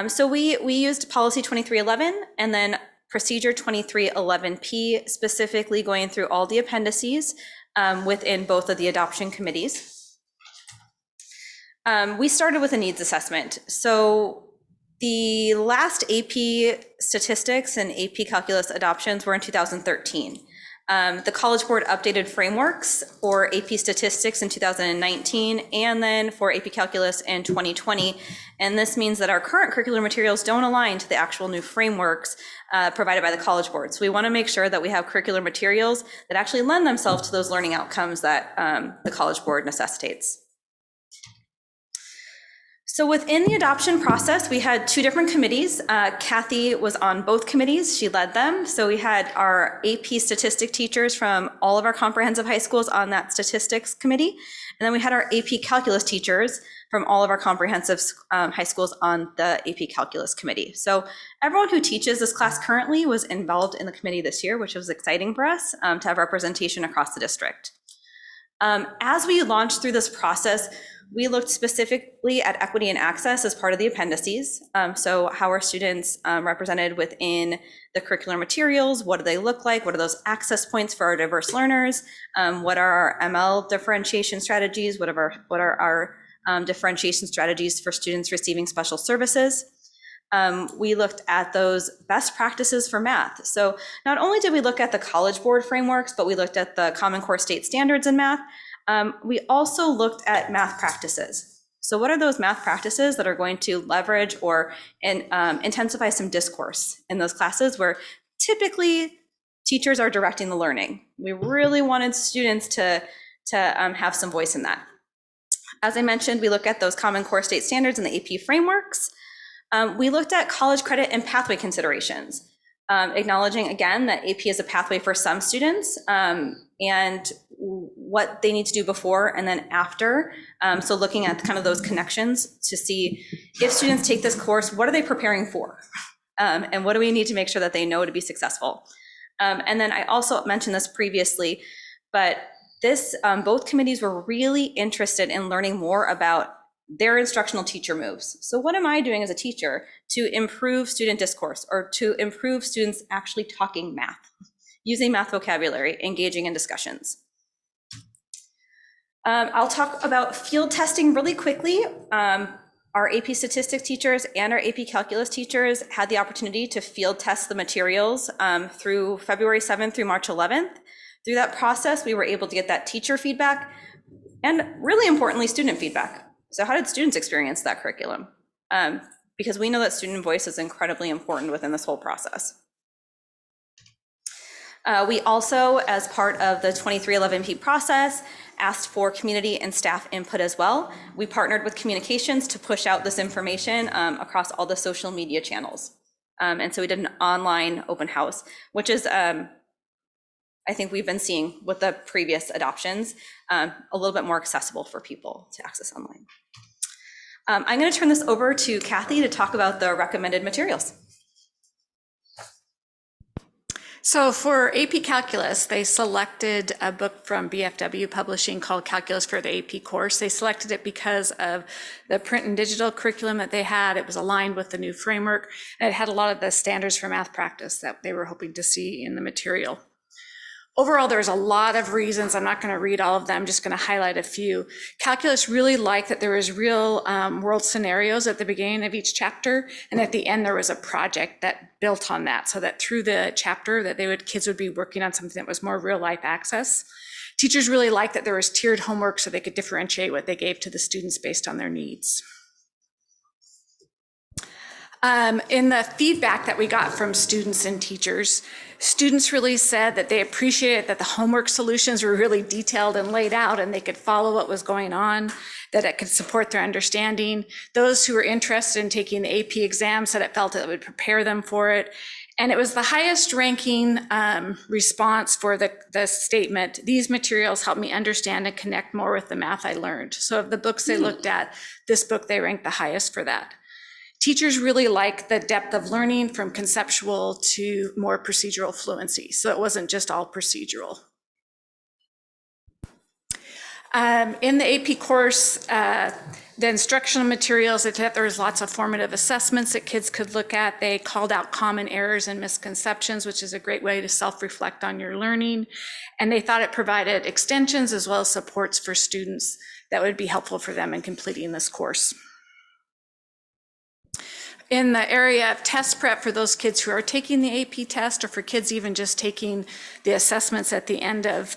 So we used policy 2311 and then procedure 2311P, specifically going through all the appendices within both of the adoption committees. We started with a needs assessment. So the last AP Statistics and AP Calculus adoptions were in 2013. The College Board updated frameworks for AP Statistics in 2019 and then for AP Calculus in 2020. And this means that our current curricular materials don't align to the actual new frameworks provided by the College Board. So we want to make sure that we have curricular materials that actually lend themselves to those learning outcomes that the College Board necessitates. So within the adoption process, we had two different committees. Kathy was on both committees. She led them. So we had our AP statistic teachers from all of our comprehensive high schools on that statistics committee. And then we had our AP calculus teachers from all of our comprehensive high schools on the AP calculus committee. So everyone who teaches this class currently was involved in the committee this year, which was exciting for us to have representation across the district. As we launched through this process, we looked specifically at equity and access as part of the appendices. So how are students represented within the curricular materials? What do they look like? What are those access points for our diverse learners? What are our ML differentiation strategies? What are our differentiation strategies for students receiving special services? We looked at those best practices for math. So not only did we look at the College Board frameworks, but we looked at the Common Core state standards in math. We also looked at math practices. So what are those math practices that are going to leverage or intensify some discourse in those classes where typically teachers are directing the learning? We really wanted students to have some voice in that. As I mentioned, we look at those Common Core state standards and the AP frameworks. We looked at college credit and pathway considerations, acknowledging again that AP is a pathway for some students and what they need to do before and then after. So looking at kind of those connections to see if students take this course, what are they preparing for? And what do we need to make sure that they know to be successful? And then I also mentioned this previously, but both committees were really interested in learning more about their instructional teacher moves. So what am I doing as a teacher to improve student discourse or to improve students actually talking math, using math vocabulary, engaging in discussions? I'll talk about field testing really quickly. Our AP statistics teachers and our AP calculus teachers had the opportunity to field test the materials through February 7th through March 11th. Through that process, we were able to get that teacher feedback and, really importantly, student feedback. So how did students experience that curriculum? Because we know that student voice is incredibly important within this whole process. We also, as part of the 2311P process, asked for community and staff input as well. We partnered with communications to push out this information across all the social media channels. And so we did an online open house, which is, I think we've been seeing with the previous adoptions, a little bit more accessible for people to access online. I'm going to turn this over to Kathy to talk about the recommended materials.
So for AP Calculus, they selected a book from BFW Publishing called Calculus for the AP course. They selected it because of the print and digital curriculum that they had. It was aligned with the new framework, and it had a lot of the standards for math practice that they were hoping to see in the material. Overall, there's a lot of reasons. I'm not going to read all of them, I'm just going to highlight a few. Calculus really liked that there was real world scenarios at the beginning of each chapter, and at the end there was a project that built on that, so that through the chapter that kids would be working on something that was more real life access. Teachers really liked that there was tiered homework so they could differentiate what they gave to the students based on their needs. In the feedback that we got from students and teachers, students really said that they appreciated that the homework solutions were really detailed and laid out and they could follow what was going on, that it could support their understanding. Those who were interested in taking the AP exam said it felt it would prepare them for it. And it was the highest ranking response for the statement, "These materials help me understand and connect more with the math I learned." So of the books they looked at, this book they ranked the highest for that. Teachers really like the depth of learning from conceptual to more procedural fluency. So it wasn't just all procedural. In the AP course, the instructional materials, there was lots of formative assessments that kids could look at. They called out common errors and misconceptions, which is a great way to self-reflect on your learning. And they thought it provided extensions as well as supports for students that would be helpful for them in completing this course. In the area of test prep for those kids who are taking the AP test, or for kids even just taking the assessments at the end of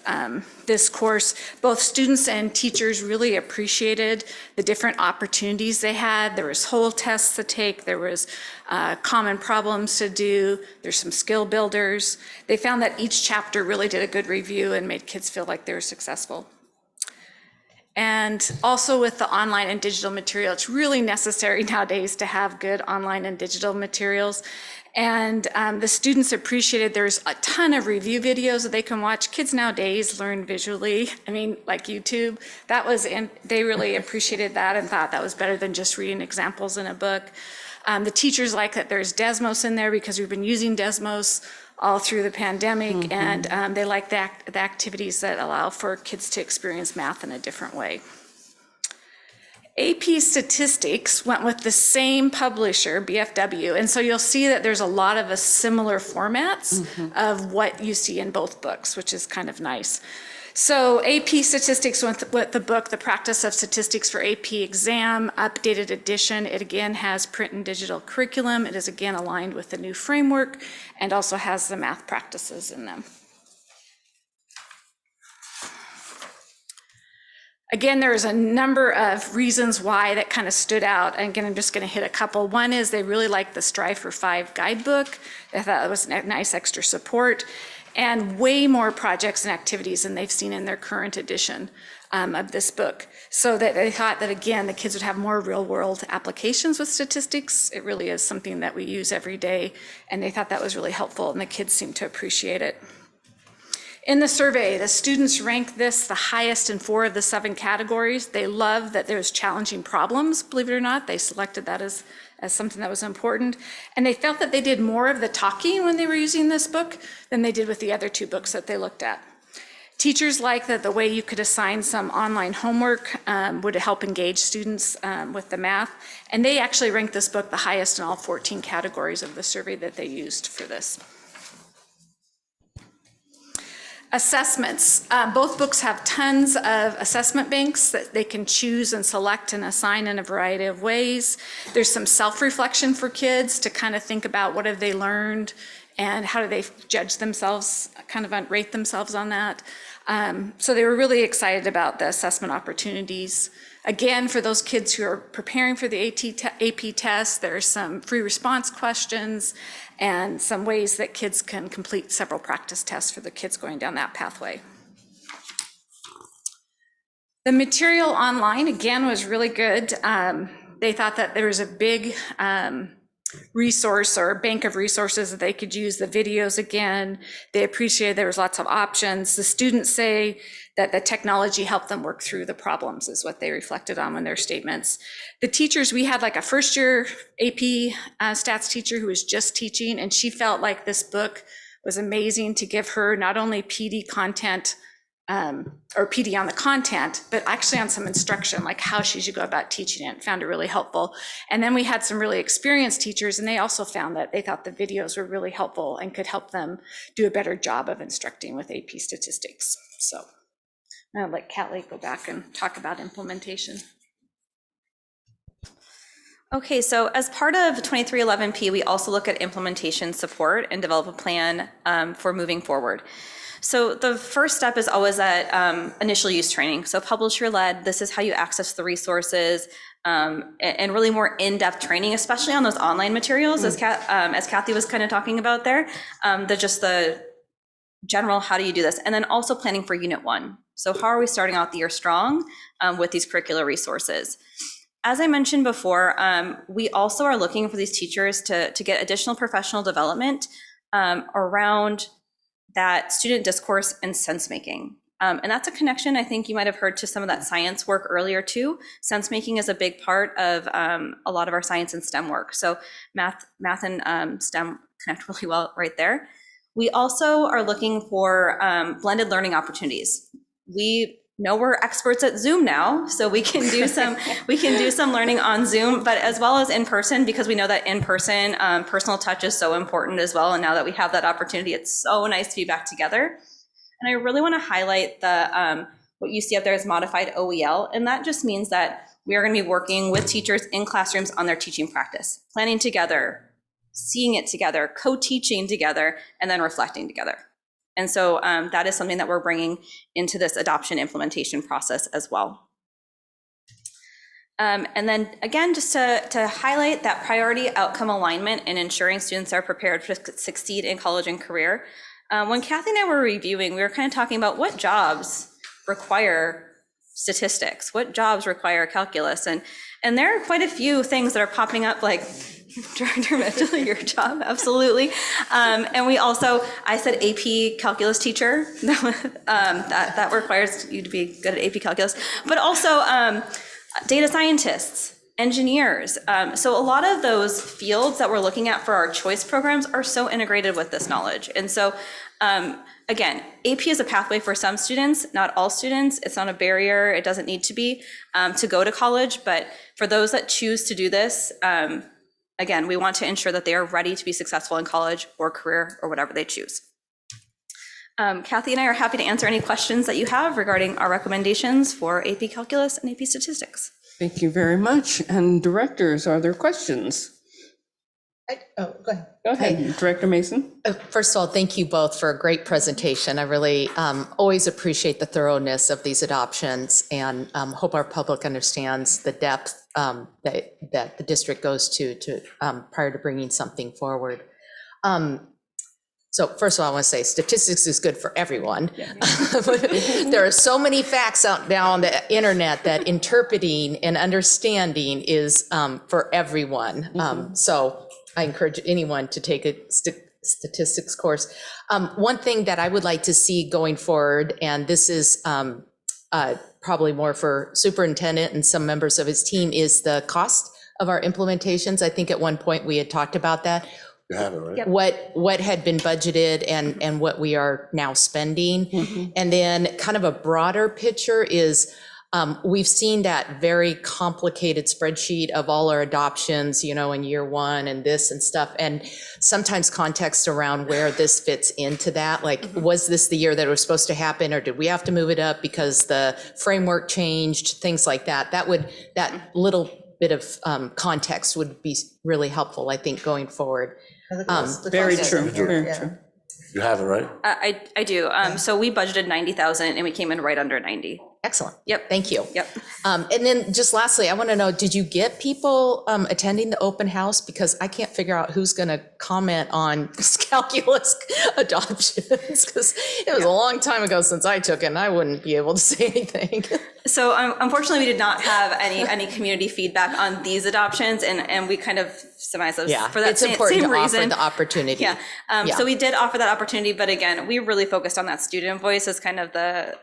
this course, both students and teachers really appreciated the different opportunities they had. There was whole tests to take, there was common problems to do, there's some skill builders. They found that each chapter really did a good review and made kids feel like they were successful. And also with the online and digital material, it's really necessary nowadays to have good online and digital materials. And the students appreciated there's a ton of review videos that they can watch. Kids nowadays learn visually, like YouTube. They really appreciated that and thought that was better than just reading examples in a book. The teachers like that there's Desmos in there because we've been using Desmos all through the pandemic, and they like the activities that allow for kids to experience math in a different way. AP Statistics went with the same publisher, BFW, and so you'll see that there's a lot of similar formats of what you see in both books, which is kind of nice. So AP Statistics went with the book, The Practice of Statistics for AP Exam, updated edition. It again has print and digital curriculum. It is again aligned with the new framework and also has the math practices in them. Again, there's a number of reasons why that kind of stood out. And again, I'm just going to hit a couple. One is they really liked the Strive for 5 guidebook. They thought it was a nice extra support, and way more projects and activities than they've seen in their current edition of this book. So that they thought that, again, the kids would have more real world applications with statistics. It really is something that we use every day, and they thought that was really helpful, and the kids seemed to appreciate it. In the survey, the students ranked this the highest in 4 of the 7 categories. They love that there's challenging problems, believe it or not. They selected that as something that was important. And they felt that they did more of the talking when they were using this book than they did with the other 2 books that they looked at. Teachers liked that the way you could assign some online homework would help engage students with the math. And they actually ranked this book the highest in all 14 categories of the survey that they used for this. Assessments. Both books have tons of assessment banks that they can choose and select and assign in a variety of ways. There's some self-reflection for kids to kind of think about what have they learned and how do they judge themselves, kind of rate themselves on that. So they were really excited about the assessment opportunities. Again, for those kids who are preparing for the AP test, there's some free response questions and some ways that kids can complete several practice tests for the kids going down that pathway. The material online, again, was really good. They thought that there was a big resource or bank of resources that they could use. The videos, again, they appreciated there was lots of options. The students say that the technology helped them work through the problems, is what they reflected on in their statements. The teachers, we had like a first year AP stats teacher who was just teaching, and she felt like this book was amazing to give her not only PD content or PD on the content, but actually on some instruction, like how she should go about teaching it. Found it really helpful. And then we had some really experienced teachers, and they also found that they thought the videos were really helpful and could help them do a better job of instructing with AP statistics. So I'll let Callie go back and talk about implementation.
Okay, so as part of 2311P, we also look at implementation support and develop a plan for moving forward. So the first step is always that initial use training. So publisher-led, this is how you access the resources, and really more in-depth training, especially on those online materials, as Kathy was kind of talking about there, just the general, how do you do this? And then also planning for Unit 1. So how are we starting out the year strong with these curricular resources? As I mentioned before, we also are looking for these teachers to get additional professional development around that student discourse and sense making. And that's a connection I think you might have heard to some of that science work earlier too. Sense making is a big part of a lot of our science and STEM work. So math and STEM connect really well right there. We also are looking for blended learning opportunities. We know we're experts at Zoom now, so we can do some learning on Zoom, but as well as in person, because we know that in person personal touch is so important as well. And now that we have that opportunity, it's so nice to be back together. And I really want to highlight the what you see up there is modified OEL, and that just means that we are going to be working with teachers in classrooms on their teaching practice, planning together, seeing it together, co-teaching together, and then reflecting together. And so that is something that we're bringing into this adoption implementation process as well. And then again, just to highlight that priority outcome alignment and ensuring students are prepared to succeed in college and career. When Kathy and I were reviewing, we were kind of talking about what jobs require statistics, what jobs require calculus. And there are quite a few things that are popping up, like Director Mitchell, your job, absolutely. And we also, I said AP calculus teacher, that requires you to be good at AP calculus, but also data scientists, engineers. So a lot of those fields that we're looking at for our choice programs are so integrated with this knowledge. And so again, AP is a pathway for some students, not all students. It's not a barrier. It doesn't need to be to go to college. But for those that choose to do this, again, we want to ensure that they are ready to be successful in college or career or whatever they choose. Kathy and I are happy to answer any questions that you have regarding our recommendations for AP Calculus and AP Statistics.
Thank you very much. And directors, are there questions?
Go ahead.
Go ahead, Director Mason.
First of all, thank you both for a great presentation. I really always appreciate the thoroughness of these adoptions, and hope our public understands the depth that the district goes to prior to bringing something forward. So first of all, I want to say statistics is good for everyone. Yeah. There are so many facts out now on the internet that interpreting and understanding is for everyone. So I encourage anyone to take a statistics course. One thing that I would like to see going forward, and this is probably more for superintendent and some members of his team, is the cost of our implementations. I think at one point we had talked about that.
You have it, right?
Yep.
What had been budgeted and what we are now spending. Mm-hmm. And then kind of a broader picture is we've seen that very complicated spreadsheet of all our adoptions, in year one and this and stuff. And sometimes context around where this fits into that, like, was this the year that it was supposed to happen, or did we have to move it up because the framework changed, things like that. That little bit of context would be really helpful, I think, going forward.
Very true, very
Yeah.
true.
You have it, right?
I do. So we budgeted 90,000 and we came in right under 90.
Excellent.
Yep.
Thank you.
Yep.
And then just lastly, I want to know, did you get people attending the open house? Because I can't figure out who's going to comment on calculus adoptions, because it was a long time ago since I took it, and I wouldn't be able to say anything.
So unfortunately, we did not have any community feedback on these adoptions, and we kind of surmised those
Yeah,
for that
it's
same
important to
reason.
offer the opportunity.
Yeah. So we did offer that opportunity, but again, we really focused on that student voice as kind of the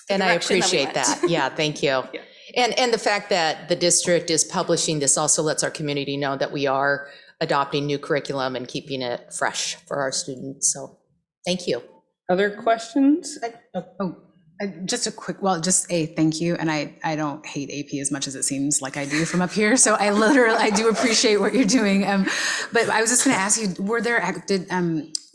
And I
direction
appreciate
that.
that. Yeah, thank you.
Yeah.
And the fact that the district is publishing this also lets our community know that we are adopting new curriculum and keeping it fresh for our students. So thank you.
Other questions?
Just a quick, just a thank you. And I don't hate AP as much as it seems like I do from up here. So I do appreciate what you're doing. But I was just going to ask you,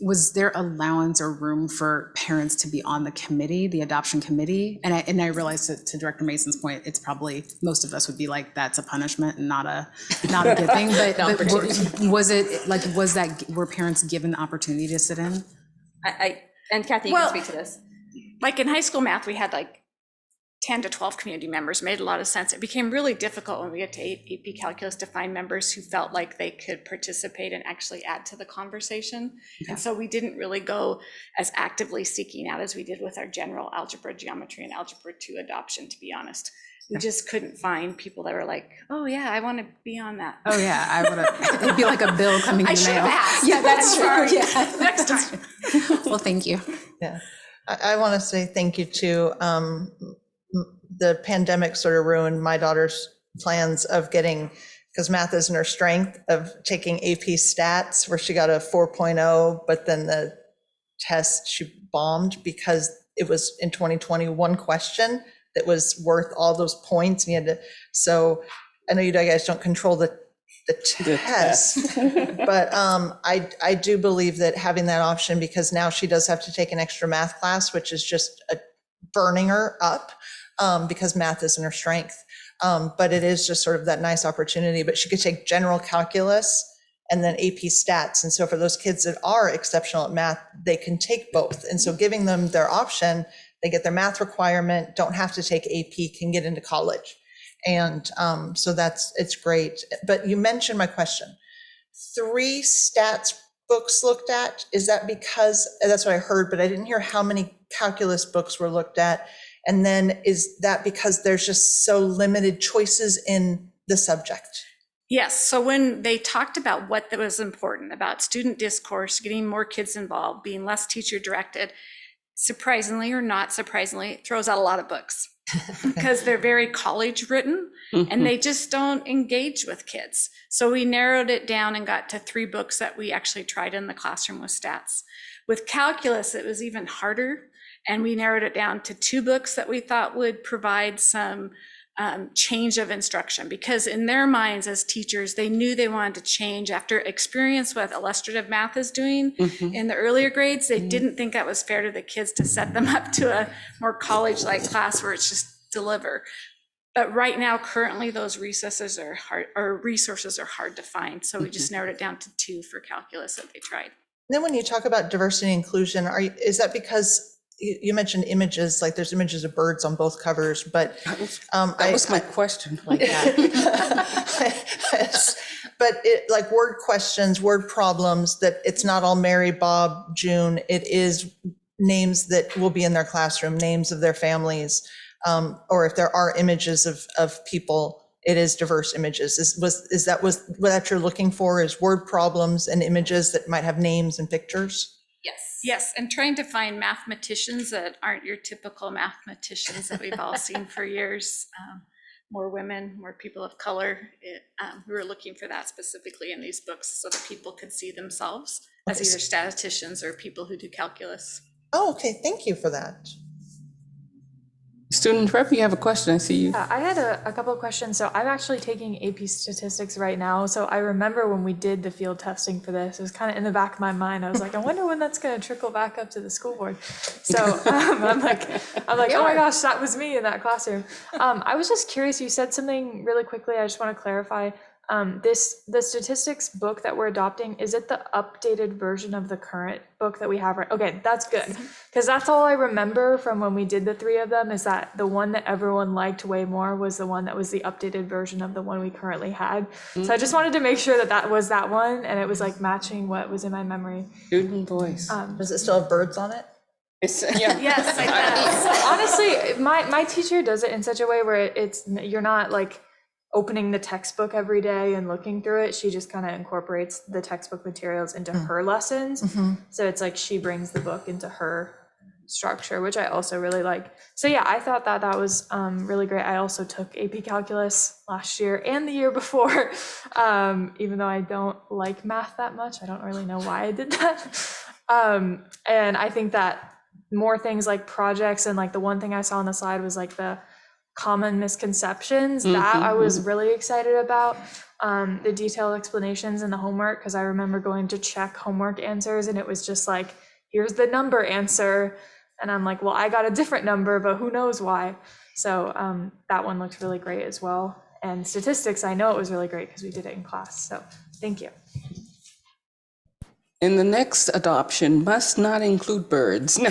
was there allowance or room for parents to be on the committee, the adoption committee? And I realized to Director Mason's point, it's probably, most of us would be like, that's a punishment and not a good thing. But were parents given the opportunity to sit in?
And Kathy, you can speak to this.
Like in high school math, we had like 10 to 12 community members, made a lot of sense. It became really difficult when we get to AP Calculus to find members who felt like they could participate and actually add to the conversation. Yeah. And so we didn't really go as actively seeking out as we did with our general algebra, geometry, and algebra 2 adoption, to be honest. We just couldn't find people that were like, oh yeah, I want to be on that.
Oh yeah, I would have, it'd be like a bill coming in the mail.
Yeah, that's true. Yeah. Next time.
Well, thank you.
Yeah. I want to say thank you to the pandemic sort of ruined my daughter's plans of getting, because math isn't her strength, of taking AP stats where she got a 4.0, but then the test she bombed because it was in 2020 one question that was worth all those points. And you had to, so I know you guys don't control the test, but I do believe that having that option, because now she does have to take an extra math class, which is just burning her up because math isn't her strength. But it is just sort of that nice opportunity. But she could take general calculus and then AP stats. And so for those kids that are exceptional at math, they can take both. And so giving them their option, they get their math requirement, don't have to take AP, can get into college. And so it's great. But you mentioned my question. 3 stats books looked at, is that because, that's what I heard, but I didn't hear how many calculus books were looked at. And then is that because there's just so limited choices in the subject?
Yes, so when they talked about what was important about student discourse, getting more kids involved, being less teacher directed, surprisingly or not surprisingly, it throws out a lot of books. Because they're very college written and they just don't engage with kids. So we narrowed it down and got to 3 books that we actually tried in the classroom with stats. With calculus, it was even harder. And we narrowed it down to 2 books that we thought would provide some change of instruction, because in their minds as teachers, they knew they wanted to change after experience what illustrative math is doing in the earlier grades. They didn't think that was fair to the kids to set them up to a more college-like class where it's just deliver. But right now, currently, those resources are hard to find. So we just narrowed it down to 2 for calculus that they tried.
Then when you talk about diversity and inclusion, is that because you mentioned images, like there's images of birds on both covers, but
that was my question.
Like that. But like word questions, word problems, that it's not all Mary, Bob, June, it is names that will be in their classroom, names of their families, or if there are images of people, it is diverse images. Is that what you're looking for, is word problems and images that might have names and pictures?
Yes, and trying to find mathematicians that aren't your typical mathematicians that we've all seen for years. More women, more people of color. We were looking for that specifically in these books so that people could see themselves as either statisticians or people who do calculus.
Oh, okay, thank you for that.
Student rep, you have a question, I see you.
I had a couple of questions. So I'm actually taking AP statistics right now. So I remember when we did the field testing for this, it was kind of in the back of my mind. I was like, I wonder when that's going to trickle back up to the school board. So I'm like, oh my gosh, that was me in that classroom. I was just curious, you said something really quickly, I just want to clarify. The statistics book that we're adopting, is it the updated version of the current book that we have? Right? Okay, that's good. Because that's all I remember from when we did the 3 of them, is that the one that everyone liked way more was the one that was the updated version of the one we currently had. So I just wanted to make sure that that was that one, and it was like matching what was in my memory.
Student voice.
Does it still have birds on it?
Yeah.
Yes, it does. Honestly, my teacher does it in such a way where you're not like opening the textbook every day and looking through it. She just kind of incorporates the textbook materials into her lessons. So it's like she brings the book into her structure, which I also really like. So yeah, I thought that was really great. I also took AP Calculus last year and the year before, even though I don't like math that much. I don't really know why I did that. And I think that more things like projects, and like the one thing I saw on the slide was like the common misconceptions that I was really excited about, the detailed explanations in the homework, because I remember going to check homework answers and it was just like, here's the number answer, and I'm like, well, I got a different number, but who knows why. So that one looked really great as well. And statistics, I know it was really great because we did it in class, so thank you.
And the next adoption must not include birds.
No,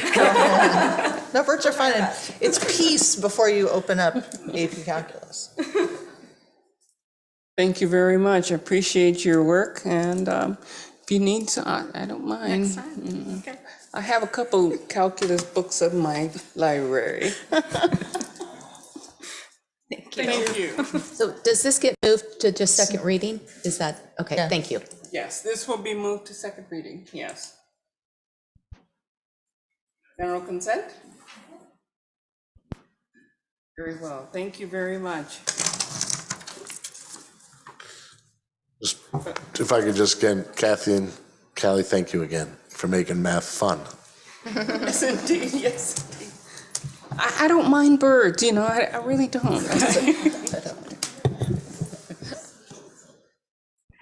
birds are fine. It's peace before you open up AP Calculus.
Thank you very much. I appreciate your work, and if you need some, I don't mind.
Next time. Okay.
I have a couple calculus books in my library. Thank you.
So does this get moved to just second reading? Is that, okay,
Yeah.
thank you.
Yes, this will be moved to second reading, yes. General consent? Very well, thank you very much.
If I could just get Kathy and Callie, thank you again for making math fun.
Yes, indeed, yes, indeed. I don't mind birds, you know, I really don't.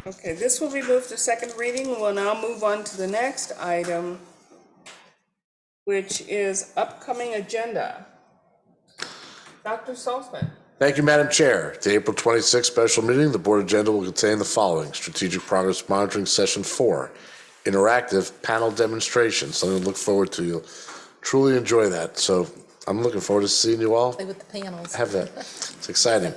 Okay, this will be moved to second reading. We'll now move on to the next item, which is upcoming agenda. Dr. Saltzman.
Thank you, Madam Chair. The April 26th special meeting, the board agenda will contain the following: Strategic Progress Monitoring Session 4, interactive panel demonstration, something to look forward to. You'll truly enjoy that. So I'm looking forward to seeing you all.
Play with the panels.
Have that. It's exciting.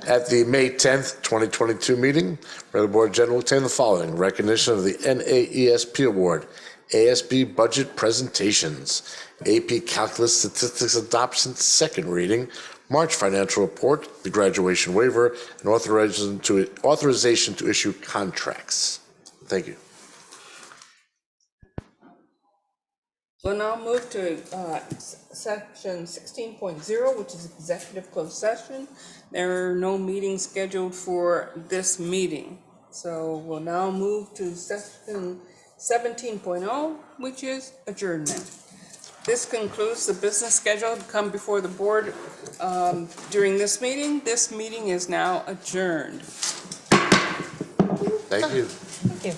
At the May 10th, 2022 meeting, the board agenda will contain the following: recognition of the NAESP Award, ASB budget presentations, AP Calculus Statistics Adoption second reading, March financial report, the graduation waiver, and authorization to issue contracts. Thank you.
We'll now move to section 16.0, which is executive closed session. There are no meetings scheduled for this meeting. So we'll now move to section 17.0, which is adjournment. This concludes the business scheduled to come before the board during this meeting. This meeting is now adjourned.
Thank you.
Thank you.